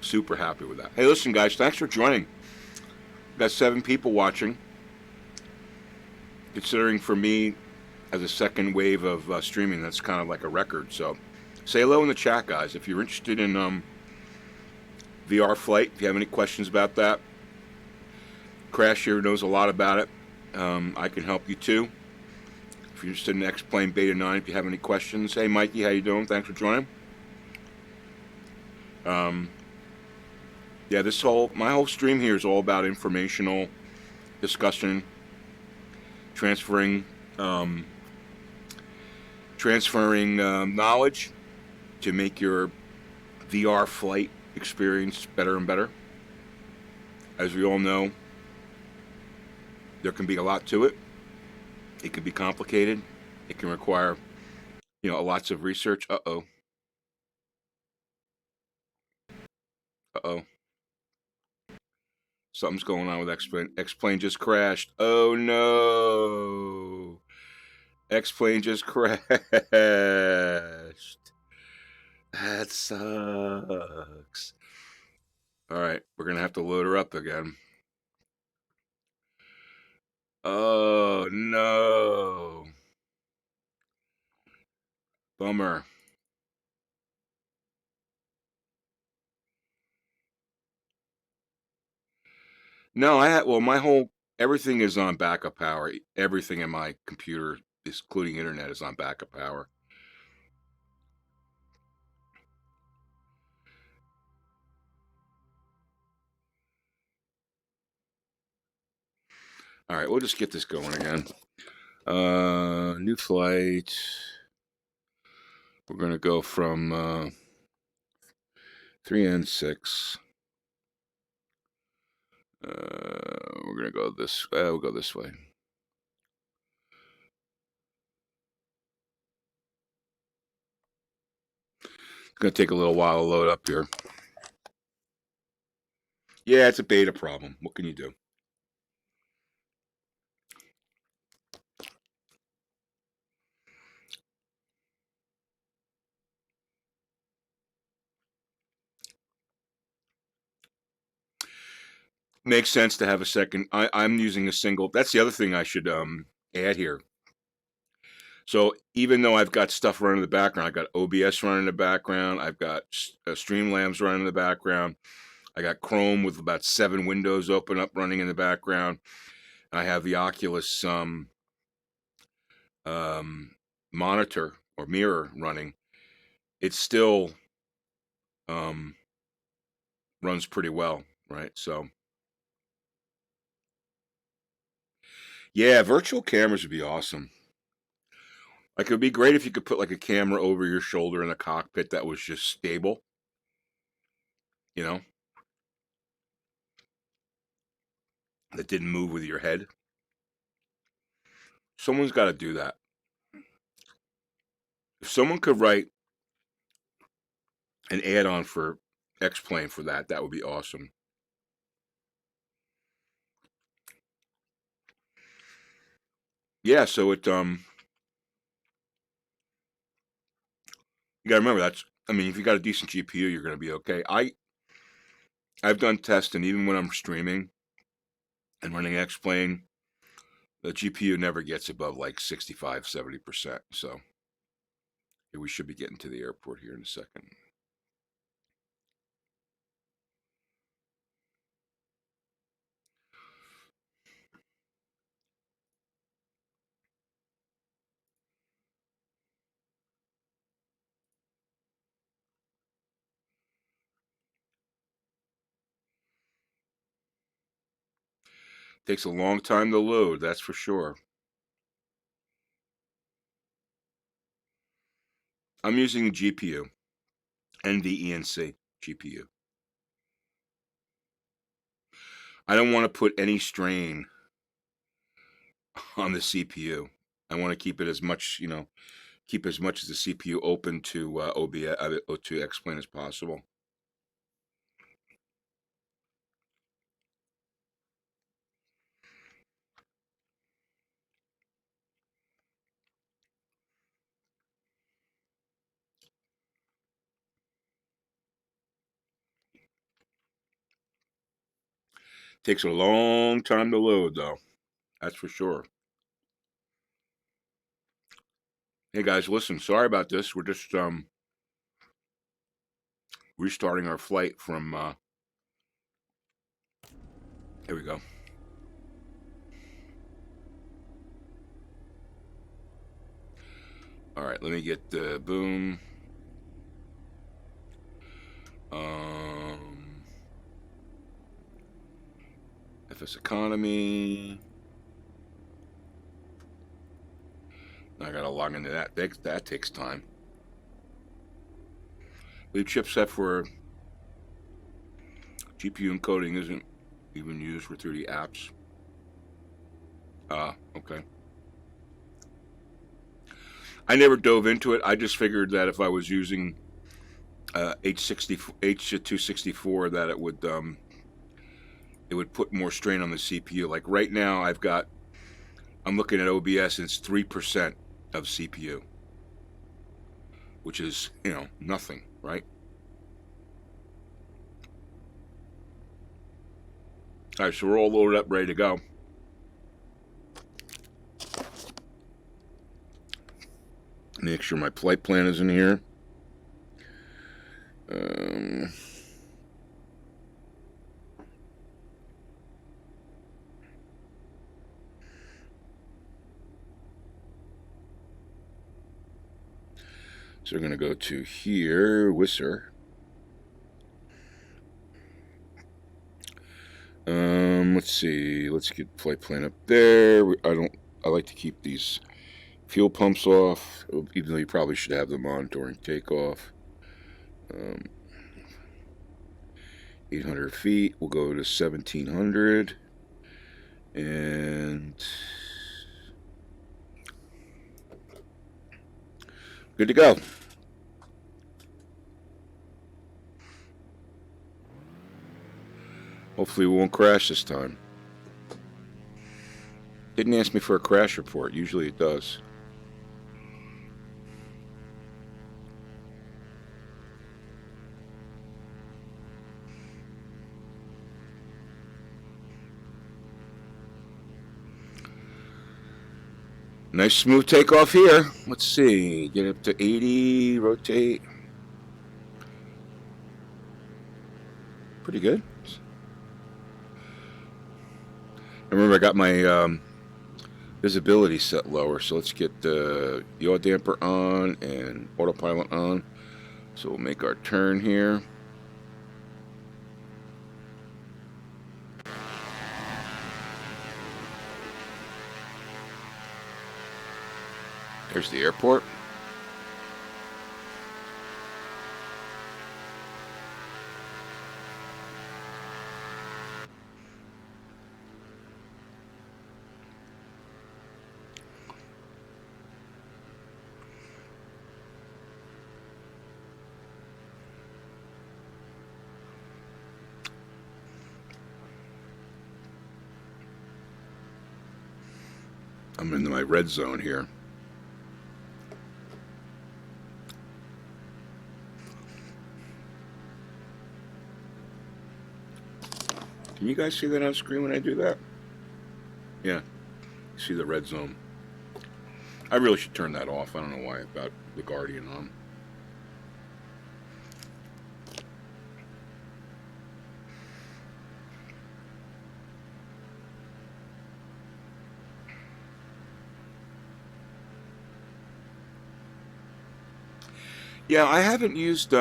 Super happy with that. Hey, listen, guys, thanks for joining. Got 7 people watching. Considering for me, as a second wave of streaming, that's kind of like a record. So say hello in the chat, guys. If you're interested in VR flight, if you have any questions about that, Crash here knows a lot about it. I can help you too. If you're interested in X-Plane Beta 9, if you have any questions. Hey, Mikey, how you doing? Thanks for joining. Yeah, my whole stream here is all about informational discussion, transferring knowledge to make your VR flight experience better and better. As we all know, there can be a lot to it. It can be complicated. It can require, lots of research. Uh-oh. Something's going on with X-Plane. X-Plane just crashed. Oh, no. X-Plane just crashed. That sucks. All right, we're going to have to load her up again. Oh, no. Bummer. No, everything is on backup power. Everything in my computer, including internet, is on backup power. All right, we'll just get this going again. New flight. We're going to go from 3N6. We're going to go this way. We'll go this way. It's going to take a little while to load up here. Yeah, it's a beta problem. What can you do? Makes sense to have a second. I'm using a single. That's the other thing I should add here. So even though I've got stuff running in the background, I've got OBS running in the background, I've got Streamlabs running in the background, I got Chrome with about 7 windows open up running in the background. I have the Oculus monitor or mirror running. It still runs pretty well, right? So yeah, virtual cameras would be awesome. Like, it would be great if you could put like a camera over your shoulder in the cockpit that was just stable, that didn't move with your head. Someone's got to do that. If someone could write an add-on for X-Plane for that, that would be awesome. Yeah, so it you gotta remember if you got a decent GPU, you're gonna be okay. I've done tests, and even when I'm streaming, And running X-Plane, the GPU never gets above like 65, 70%. So we should be getting to the airport here in a second. Takes a long time to load, that's for sure. I'm using the GPU, NVENC GPU. I don't want to put any strain on the CPU. I want to keep it as much, keep as much of the CPU open to OBS, to X-Plane as possible. Takes a long time to load, though. That's for sure. Hey guys, listen. Sorry about this. We're just restarting our flight from. Here we go. All right, let me get the boom. FSEconomy. I gotta log into that. That takes time. The chipset for GPU encoding isn't even used for 3D apps. Okay. I never dove into it. I just figured that if I was using H264, that it would put more strain on the CPU. Like right now, I'm looking at OBS, and it's 3% of CPU, which is, nothing, right? All right, so we're all loaded up, ready to go. Make sure my flight plan is in here. So we're going to go to here, Whistler. Let's see. Let's get flight plan up there. I like to keep these fuel pumps off, even though you probably should have them on during takeoff. 800 feet. We'll go to 1700. And good to go. Hopefully we won't crash this time. Didn't ask me for a crash report. Usually it does. Nice smooth takeoff here. Let's see. Get up to 80. Rotate. Pretty good. Remember, I got my visibility set lower, so let's get the yaw damper on and autopilot on. So we'll make our turn here. There's the airport. I'm in my red zone here. Can you guys see that on screen when I do that? Yeah, see the red zone. I really should turn that off. I don't know why about the Guardian on. Yeah, I haven't used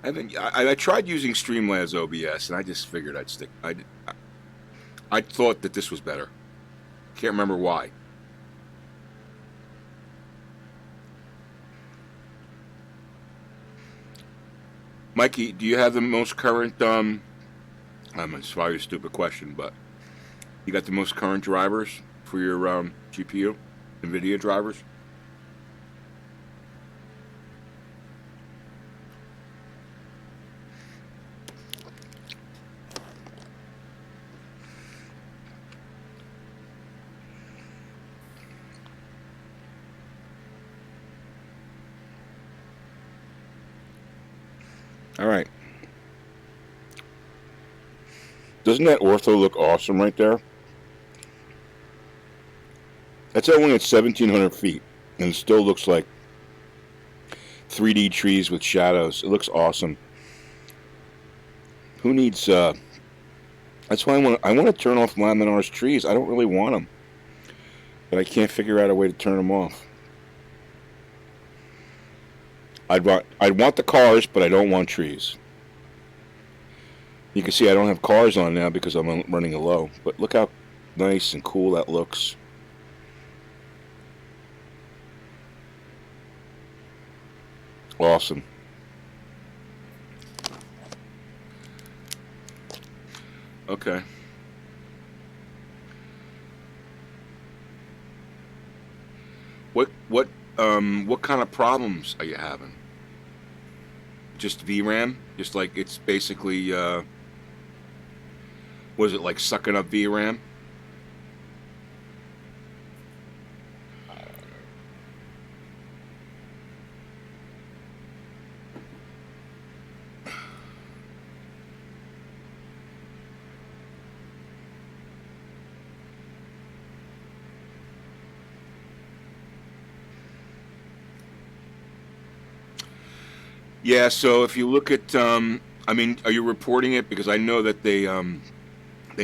I tried using Streamlabs OBS, and I just figured I'd stick. I thought that this was better. Can't remember why. Mikey, do you have the most current? It's probably a stupid question, but you got the most current drivers for your GPU, NVIDIA drivers? All right. Doesn't that ortho look awesome right there? That's only at 1,700 feet, and it still looks like 3D trees with shadows. It looks awesome. Who needs? That's why I want to turn off Laminar's trees. I don't really want them, but I can't figure out a way to turn them off. I'd want the cars, but I don't want trees. You can see I don't have cars on now because I'm running a low. But look how nice and cool that looks. Awesome. Okay. What kind of problems are you having? Just VRAM? Just like it's basically was it like sucking up VRAM? Yeah, so if you look at I mean, are you reporting it? Because I know that they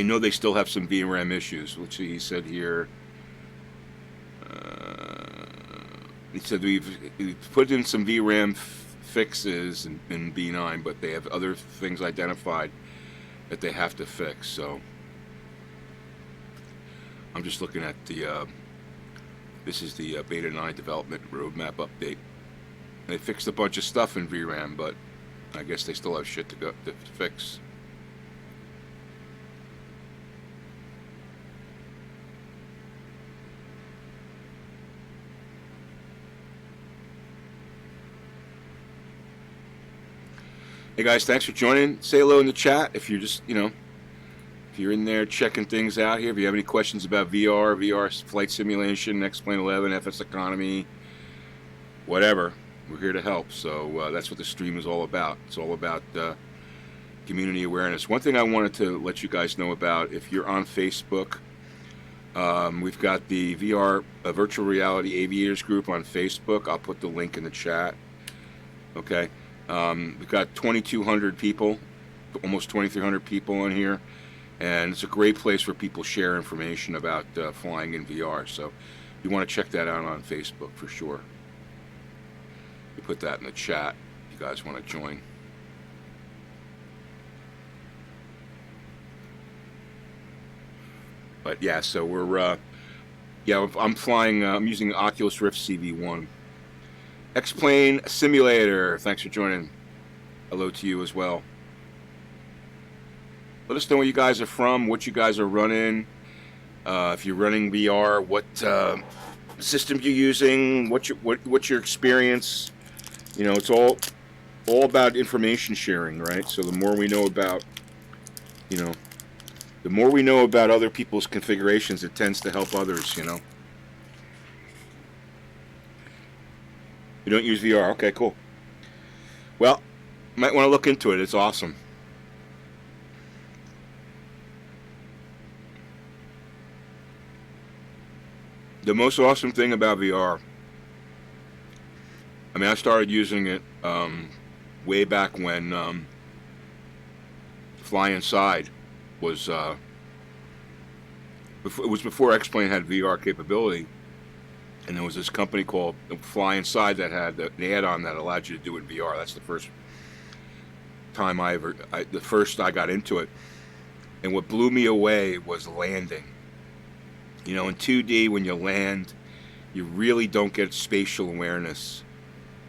know they still have some VRAM issues. Let's see, he said here. Uh, he said we've put in some VRAM fixes in B9, but they have other things identified that they have to fix. So I'm just looking at the this is the Beta 9 development roadmap update. They fixed a bunch of stuff in VRAM, but I guess they still have shit to fix. Hey guys, thanks for joining. Say hello in the chat if you're just, if you're in there checking things out here. If you have any questions about VR flight simulation, X-Plane 11, FSEconomy, whatever, we're here to help. So that's what the stream is all about. It's all about community awareness. One thing I wanted to let you guys know about, if you're on Facebook, we've got the VR Virtual Reality Aviators group on Facebook. I'll put the link in the chat. Okay. We've got 2,200 people, almost 2,300 people on here, and it's a great place for people share information about flying in VR. So you want to check that out on Facebook for sure. You put that in the chat if you guys want to join. But yeah, so we're I'm flying. I'm using Oculus Rift CV1. X-Plane Simulator, thanks for joining. Hello to you as well. Let us know where you guys are from, what you guys are running. If you're running VR, what system you're using, what's your experience. It's all about information sharing, right? So the more we know about, the more we know about other people's configurations, it tends to help others, You don't use VR? Okay, cool. Well, might want to look into it. It's awesome. The most awesome thing about VR, I mean, I started using it way back when Fly Inside was, it was before X-Plane had VR capability, and there was this company called Fly Inside that had an add-on that allowed you to do it in VR. That's the first time I got into it, and what blew me away was landing. You know, in 2D, when you land, you really don't get spatial awareness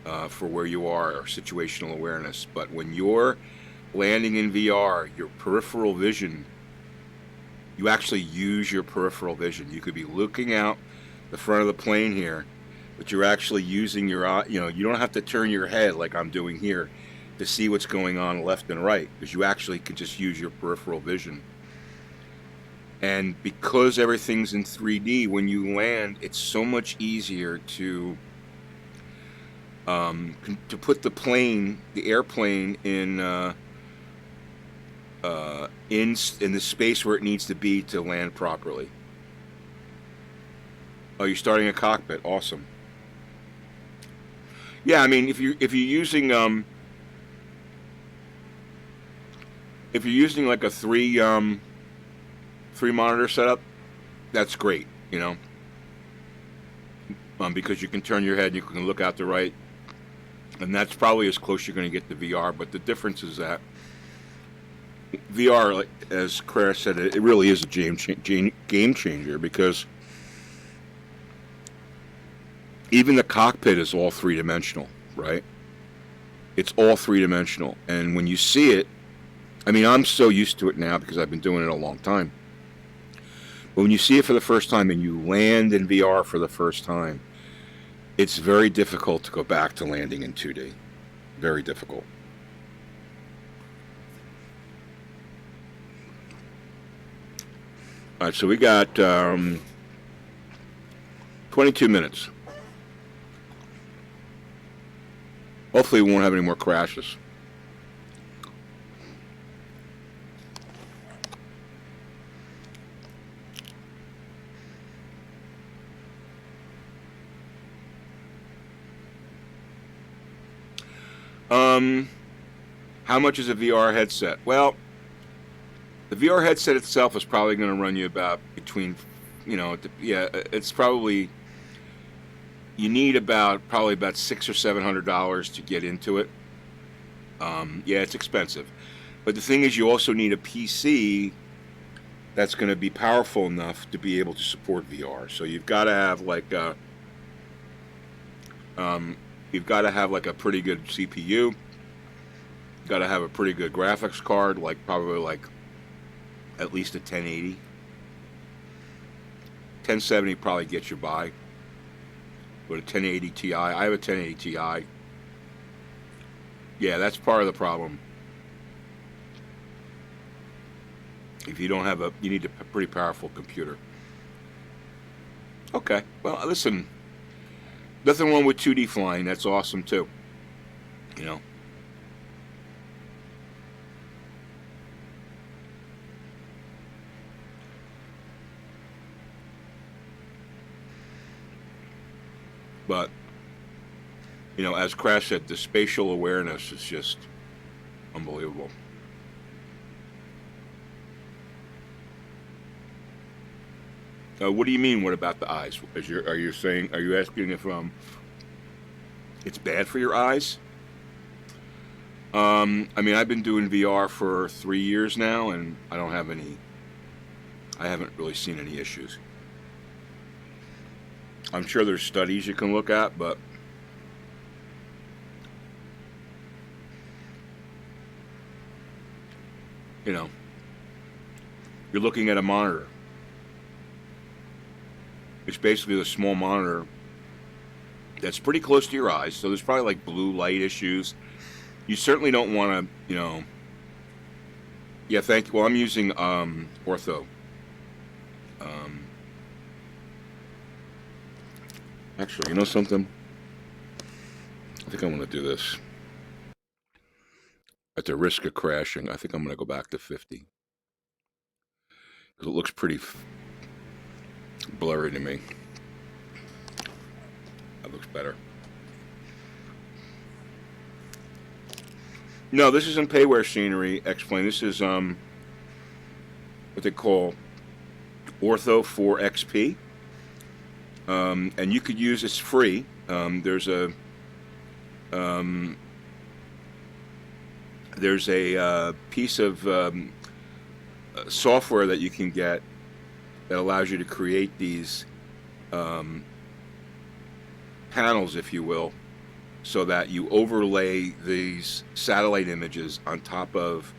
for where you are, or situational awareness. But when you're landing in VR, your peripheral vision, you actually use your peripheral vision. You could be looking out the front of the plane here, but you're actually using your eye. You know, you don't have to turn your head like I'm doing here to see what's going on left and right, because you actually can just use your peripheral vision. And because everything's in 3D, when you land, it's so much easier to put the airplane in the space where it needs to be to land properly. Oh, you're starting a cockpit. Awesome. Yeah, I mean, if you're using like a three monitor setup, that's great, you know, because you can turn your head and you can look out the right, and that's probably as close you're going to get to VR. But the difference is that VR, like, as Claire said, it really is a game changer, because even the cockpit is all three-dimensional, right? It's all three-dimensional, and when you see it, I mean, I'm so used to it now because I've been doing it a long time. But when you see it for the first time and you land in VR for the first time, it's very difficult to go back to landing in 2D. Very difficult. All right, so we got 22 minutes. Hopefully we won't have any more crashes. How much is a VR headset? Well, the VR headset itself is probably going to run you about between, you know, it's probably, you need probably about $600 or $700 to get into it. Yeah, it's expensive, but the thing is, you also need a PC that's going to be powerful enough to be able to support VR. So you've got to have like a pretty good CPU. You've got to have a pretty good graphics card, like probably like at least a 1080. 1070 probably gets you by. But a 1080 Ti, I have a 1080 Ti. Yeah, that's part of the problem. If you don't have you need a pretty powerful computer. Okay, well, listen, nothing wrong with 2D flying. That's awesome too. You know. But, you know, as Crash said, the spatial awareness is just unbelievable. What do you mean? What about the eyes? Are you asking if it's bad for your eyes? I mean, I've been doing VR for 3 years now, and I haven't really seen any issues. I'm sure there's studies you can look at, but you know, you're looking at a monitor. It's basically a small monitor that's pretty close to your eyes, so there's probably like blue light issues. You certainly don't want to, you know. Yeah, thank you. Well, I'm using ortho. Actually, you know something? I think I'm going to do this. At the risk of crashing, I think I'm going to go back to 50. Because it looks pretty blurry to me. That looks better. No, this isn't payware scenery. Explain. This is what they call Ortho 4XP, and you could use it's free. Um, there's a piece of software that you can get that allows you to create these panels, if you will, so that you overlay these satellite images on top of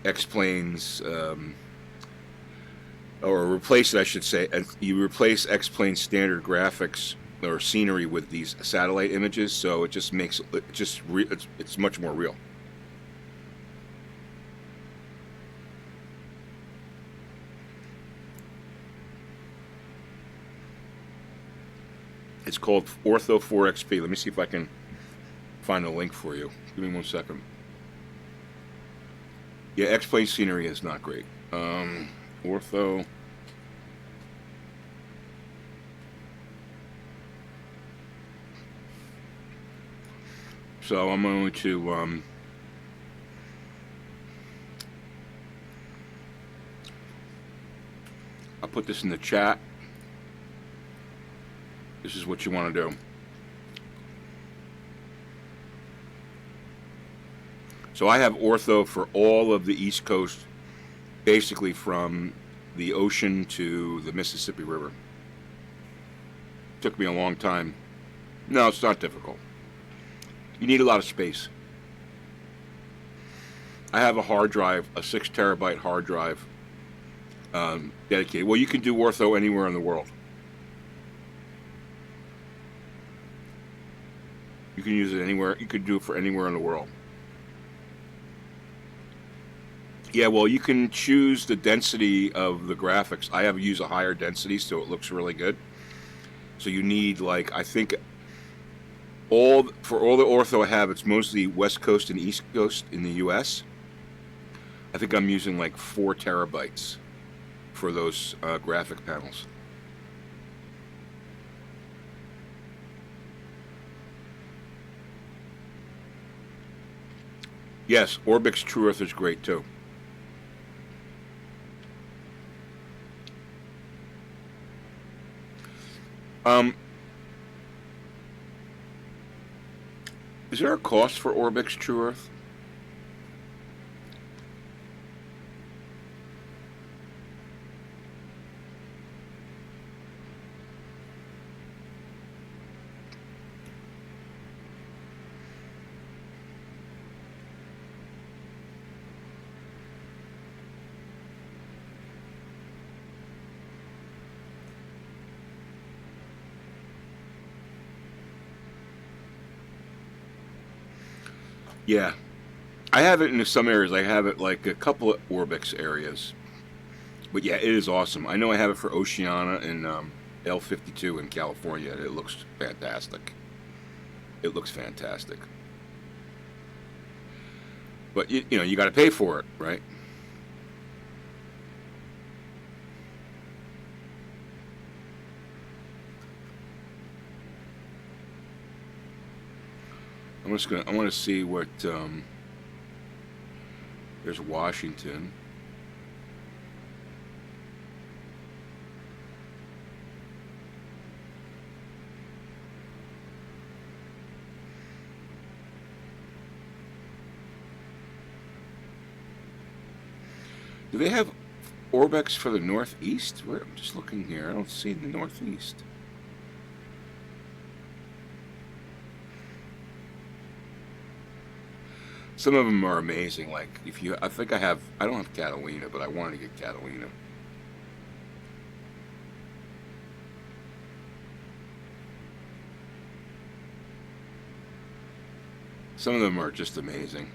X-Plane's, or replace it, I should say, and you replace X-Plane's standard graphics or scenery with these satellite images, so it just makes it just it's much more real. It's called Ortho 4XP. Let me see if I can find a link for you. Give me 1 second. Yeah, X-Plane scenery is not great. Ortho. So I'm going to I'll put this in the chat. This is what you want to do. So I have ortho for all of the East Coast, basically from the ocean to the Mississippi River. Took me a long time. No, it's not difficult. You need a lot of space. I have a hard drive, a 6 terabyte hard drive, dedicated. Well, you can do ortho anywhere in the world. You can use it anywhere. You could do it for anywhere in the world. Yeah, well, you can choose the density of the graphics. I have used a higher density, so it looks really good. So you need, like, I think for all the ortho I have, it's mostly West Coast and East Coast in the U.S. I think I'm using like 4 terabytes for those graphic panels. Yes, Orbix True Earth is great too. Is there a cost for Orbix True Earth? Yeah, I have it in some areas. I have it like a couple of Orbix areas. But yeah, it is awesome. I know I have it for Oceana and L52 in California. And it looks fantastic. It looks fantastic. But you know, you got to pay for it, right? I want to see what there's Washington. Do they have Orbex for the Northeast? I'm just looking here. I don't see the Northeast. Some of them are amazing. Like I think I don't have Catalina, but I wanted to get Catalina. Some of them are just amazing.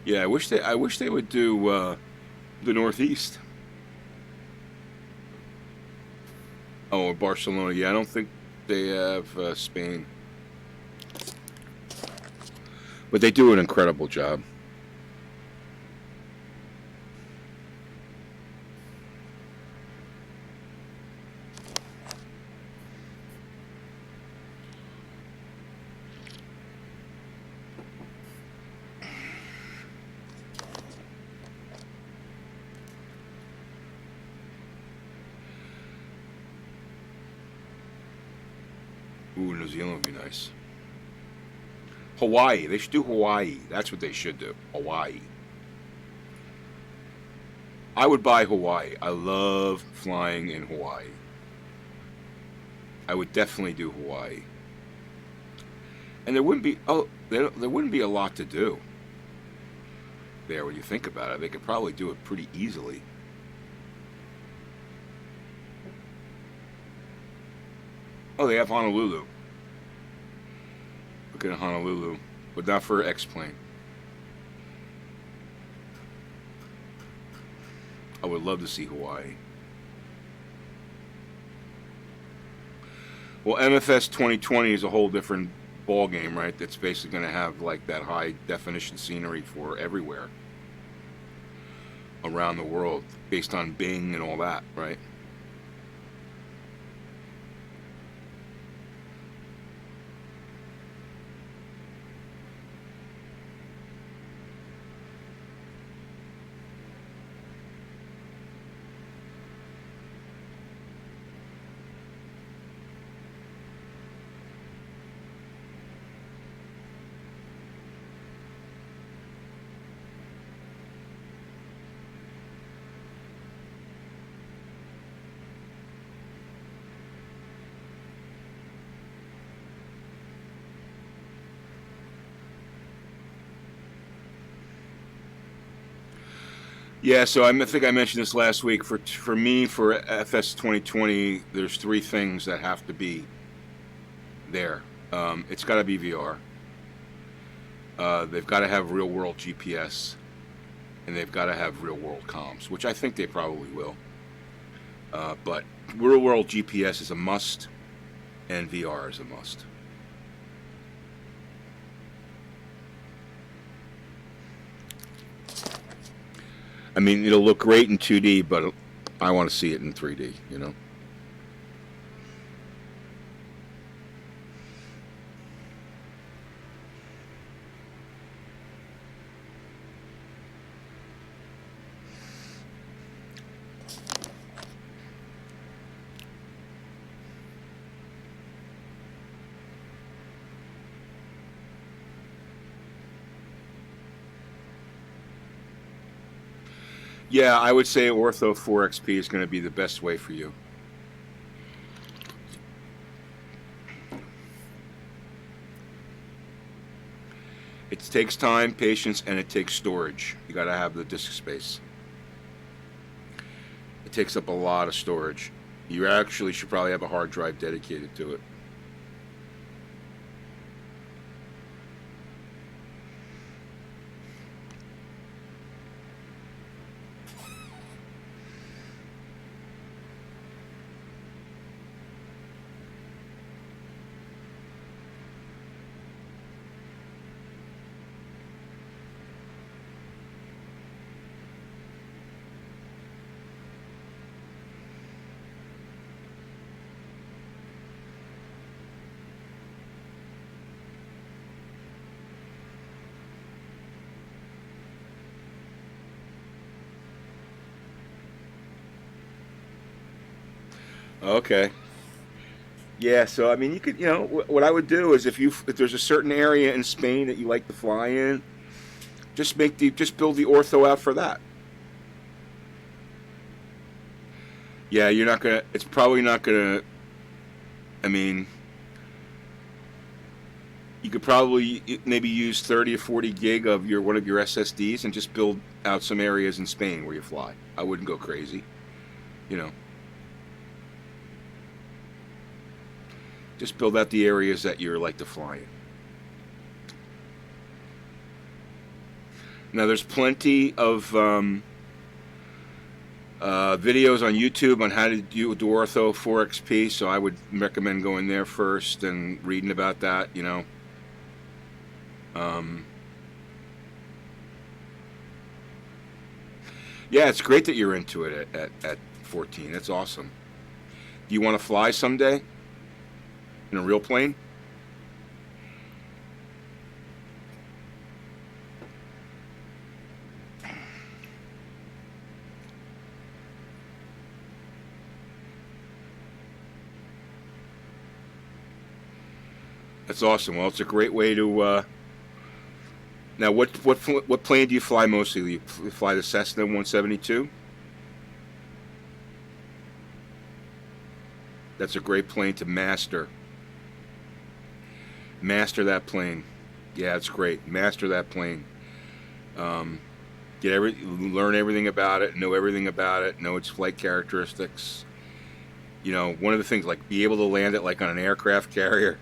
Yeah, I wish they would do the Northeast. Oh, Barcelona. Yeah, I don't think they have Spain, but they do an incredible job. Ooh, New Zealand would be nice. Hawaii. They should do Hawaii. That's what they should do. Hawaii. I would buy Hawaii. I love flying in Hawaii. I would definitely do Hawaii. And there wouldn't be there wouldn't be a lot to do there when you think about it. They could probably do it pretty easily. Oh, they have Honolulu. Look at Honolulu, but not for X-plane. I would love to see Hawaii. Well, MFS 2020 is a whole different ball game, right? That's basically going to have like that high definition scenery for everywhere around the world, based on Bing and all that, right? Yeah, so I think I mentioned this last week. For me, for FS 2020, there's three things that have to be there. It's got to be VR. They've got to have real world GPS, and they've got to have real world comms, which I think they probably will. But real world GPS is a must, and VR is a must. I mean, it'll look great in 2D, but I want to see it in 3D, you know? Yeah, I would say Ortho 4XP is going to be the best way for you. It takes time, patience, and it takes storage. You got to have the disk space. It takes up a lot of storage. You actually should probably have a hard drive dedicated to it. Okay. Yeah, so I mean, you could, what I would do is if there's a certain area in Spain that you like to fly in, just build the ortho out for that. Yeah, you're not gonna. It's probably not gonna. I mean, you could probably maybe use 30 or 40 gig of your one of your SSDs and just build out some areas in Spain where you fly. I wouldn't go crazy, you know. Just build out the areas that you're like to fly in. Now, there's plenty of Videos on YouTube on how to do ortho 4XP, so I would recommend going there first and reading about that, you know. Um, yeah, it's great that you're into it at 14. That's awesome. Do you want to fly someday in a real plane? That's awesome. Well, it's a great way to. Now, what plane do you fly mostly? Do you fly the Cessna 172? That's a great plane to master. Master that plane. Yeah, it's great. Master that plane. Um, learn everything about it. Know everything about it. Know its flight characteristics. You know, one of the things, like, be able to land it like on an aircraft carrier.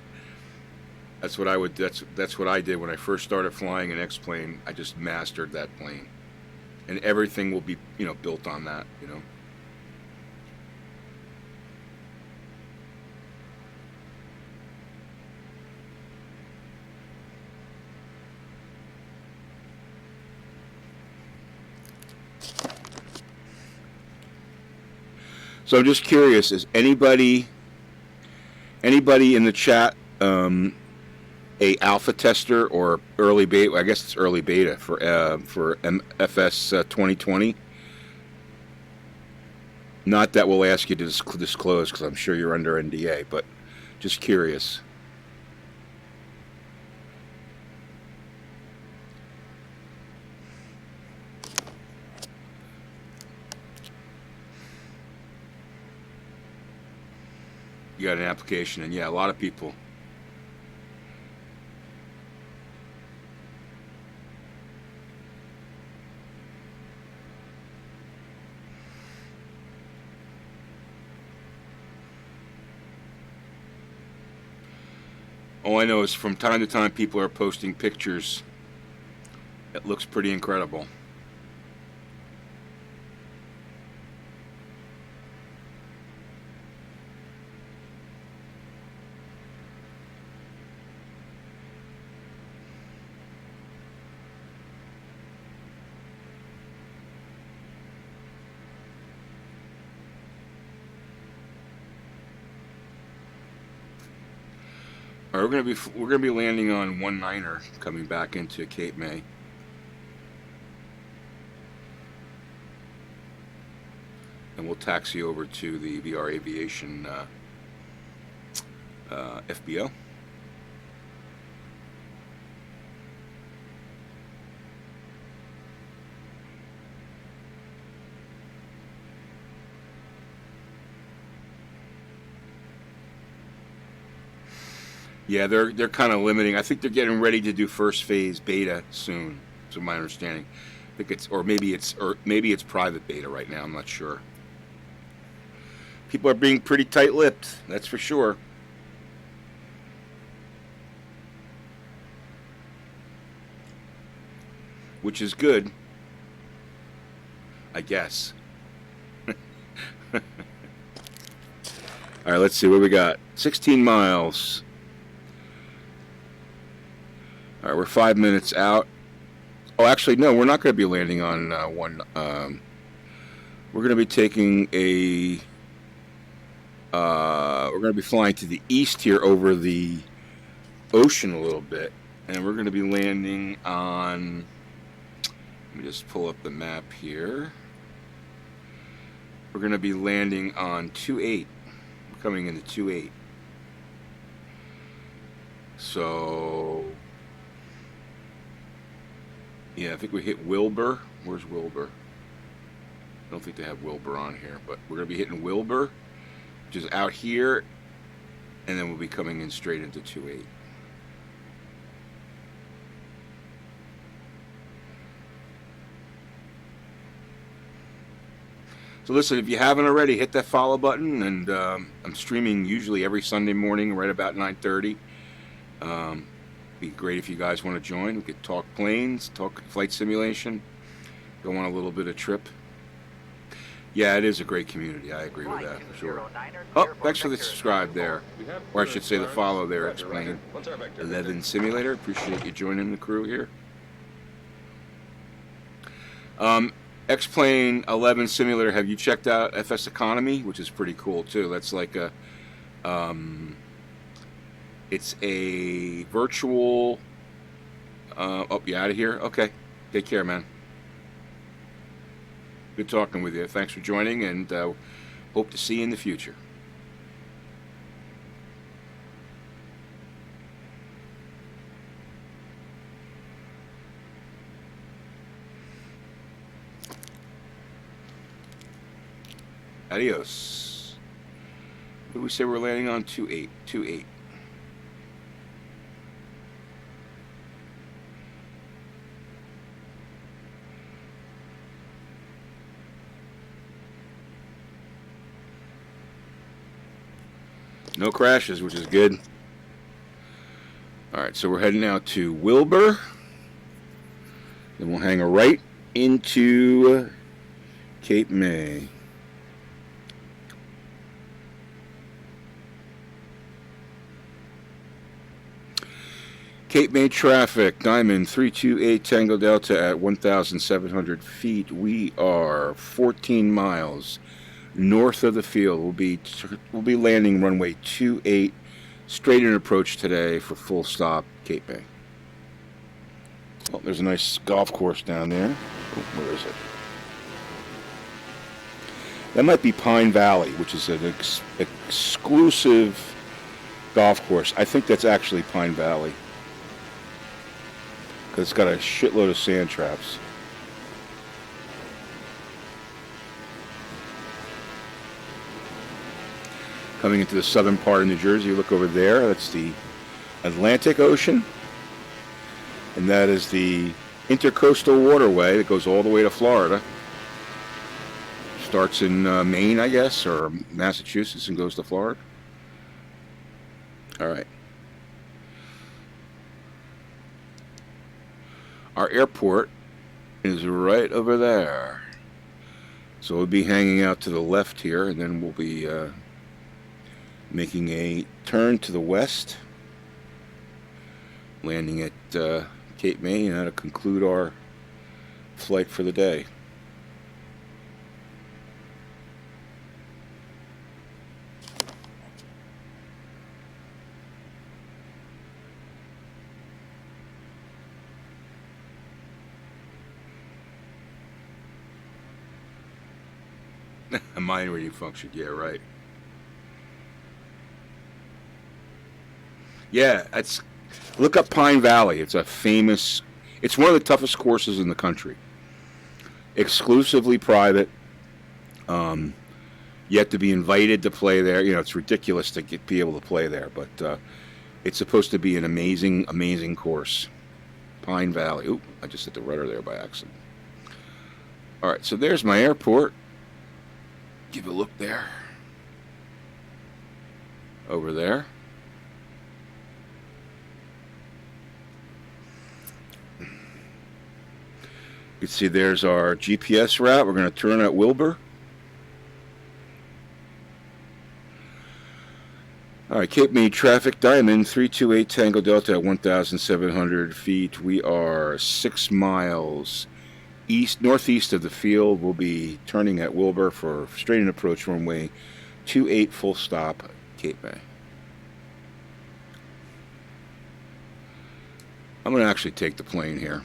That's what I would. That's what I did when I first started flying an X-plane. I just mastered that plane, and everything will be, you know, built on that. You know. So I'm just curious: is anybody in the chat a alpha tester or early beta? I guess it's early beta for FS 2020. Not that we'll ask you to disclose, because I'm sure you're under NDA, but just curious. You got an application, and yeah, a lot of people. All I know is from time to time people are posting pictures. It looks pretty incredible. All right, we're gonna be landing on 19er coming back into Cape May, and we'll taxi over to the VR Aviation FBO. Yeah, they're kind of limiting. I think they're getting ready to do first phase beta soon, to my understanding. I think maybe it's private beta right now. I'm not sure. People are being pretty tight-lipped, that's for sure. Which is good, I guess. All right, let's see what we got. 16 miles. All right, we're 5 minutes out. Oh, actually, no, we're not going to be landing on one. We're going to be taking a. We're going to be flying to the east here over the ocean a little bit, and we're going to be landing on. Let me just pull up the map here. We're going to be landing on 28. We're coming into 28. So. Yeah, I think we hit Wilbur. Where's Wilbur? I don't think they have Wilbur on here, but we're going to be hitting Wilbur, which is out here, and then we'll be coming in straight into 28. So listen, if you haven't already, hit that follow button, and I'm streaming usually every Sunday morning right about 9:30. Be great if you guys want to join. We could talk planes, talk flight simulation, go on a little bit of trip. Yeah, it is a great community. I agree with that for sure. Oh, thanks for the subscribe there. Or I should say the follow there, Explain 11 Simulator. Appreciate you joining the crew here. Explain 11 Simulator, have you checked out FSEconomy, which is pretty cool too? That's like a, it's a virtual, oh, you out of here? Okay. Take care, man. Good talking with you. Thanks for joining, and hope to see you in the future. Adios. What did we say we're landing on? 2-8. 2-8. No crashes, which is good. Alright, so we're heading out to Wilbur. Then we'll hang a right into Cape May. Cape May traffic, Diamond 328 Tango Delta at 1,700 feet. We are 14 miles north of the field. We'll be landing runway 28, straight in approach today for full stop Cape May. Oh, there's a nice golf course down there. Oh, where is it? That might be Pine Valley, which is an exclusive golf course. I think that's actually Pine Valley, because it's got a shitload of sand traps. Coming into the southern part of New Jersey, you look over there, that's the Atlantic Ocean. And that is the Intercoastal Waterway that goes all the way to Florida. Starts in Maine, I guess, or Massachusetts and goes to Florida. All right. Our airport is right over there. So we'll be hanging out to the left here, and then we'll be making a turn to the west, landing at Cape May, and that'll conclude our flight for the day. A mind reading function, yeah, right. Yeah, look up Pine Valley. It's a famous, it's one of the toughest courses in the country. Exclusively private. You have to be invited to play there. You know, it's ridiculous to be able to play there, but it's supposed to be an amazing, amazing course. Pine Valley. Oop, I just hit the rudder there by accident. All right, so there's my airport. Give a look there. Over there. You can see there's our GPS route. We're going to turn at Wilbur. All right, Cape May traffic, Diamond 328 Tango Delta at 1,700 feet. We are 6 miles northeast of the field. We'll be turning at Wilbur for straight in approach runway 28 full stop Cape May. I'm going to actually take the plane here.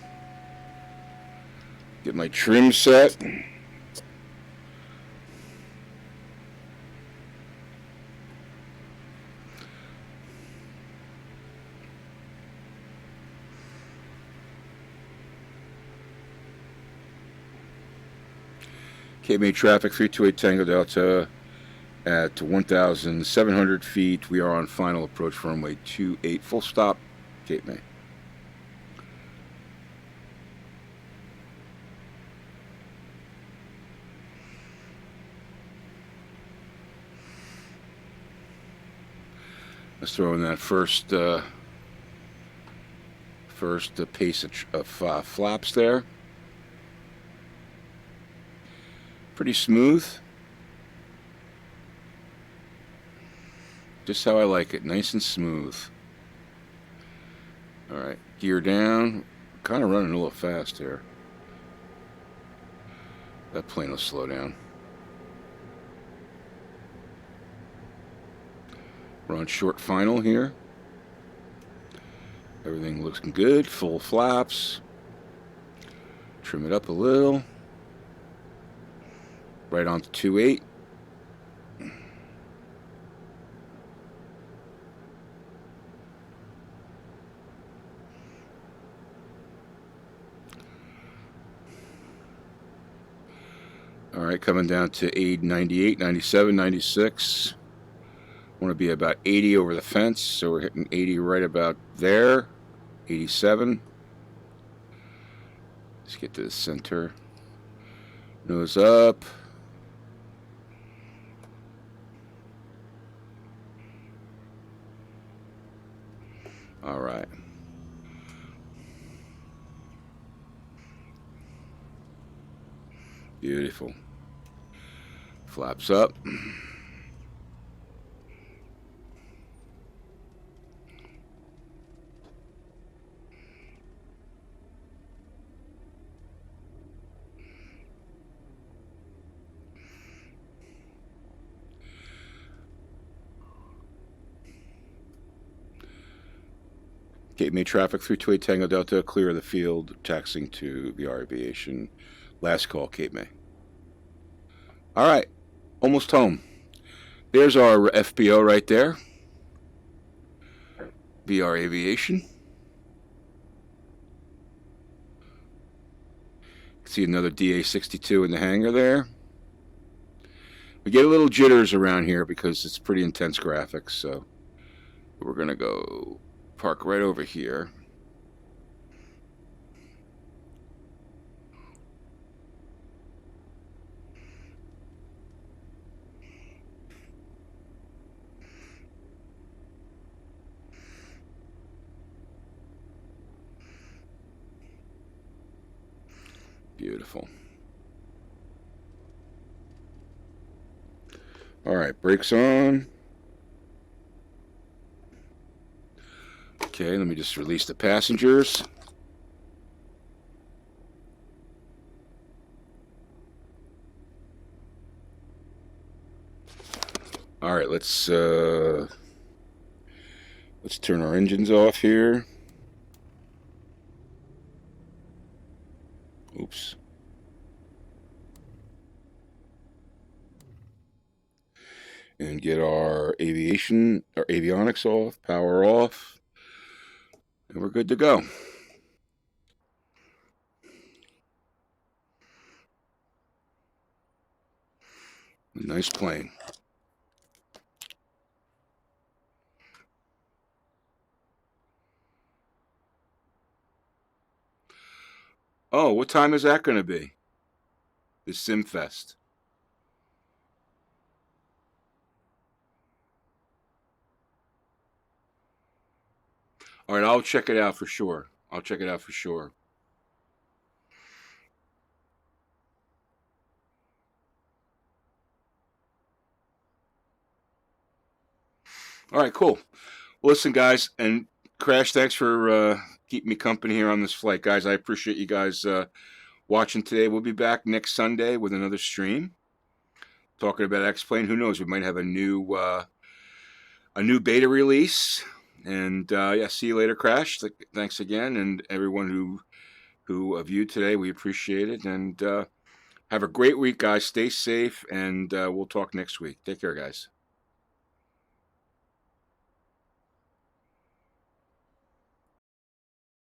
Get my trim set. Cape May traffic, 328 Tango Delta at 1,700 feet. We are on final approach for runway 28, full stop, Cape May. Let's throw in that first pace of flaps there. Pretty smooth. Just how I like it, nice and smooth. All right, gear down. Kind of running a little fast here. That plane will slow down. We're on short final here. Everything looks good, full flaps. Trim it up a little. Right on to 2.8. All right, coming down to 98, 97, 96. Want to be about 80 over the fence, so we're hitting 80 right about there. 87. Let's get to the center. Nose up. All right. Beautiful. Flaps up. Cape May traffic through 28 Tango Delta, clear of the field, taxiing to VR Aviation. Last call, Cape May. All right, almost home. There's our FBO right there. VR Aviation. See another DA62 in the hangar there. We get a little jitters around here because it's pretty intense graphics, so we're going to go park right over here. Beautiful. All right, brakes on. Okay, let me just release the passengers. All right, let's turn our engines off here. Oops. And get our avionics off, power off, and we're good to go. Nice plane. Oh, what time is that going to be? The SimFest. All right, I'll check it out for sure. I'll check it out for sure. All right, cool. Well, listen, guys, and Crash, thanks for keeping me company here on this flight, guys. I appreciate you guys watching today. We'll be back next Sunday with another stream talking about X-Plane. Who knows? We might have a new beta release. And yeah, see you later, Crash. Thanks again, and everyone who viewed today. We appreciate it, and have a great week, guys. Stay safe, and we'll talk next week. Take care, guys.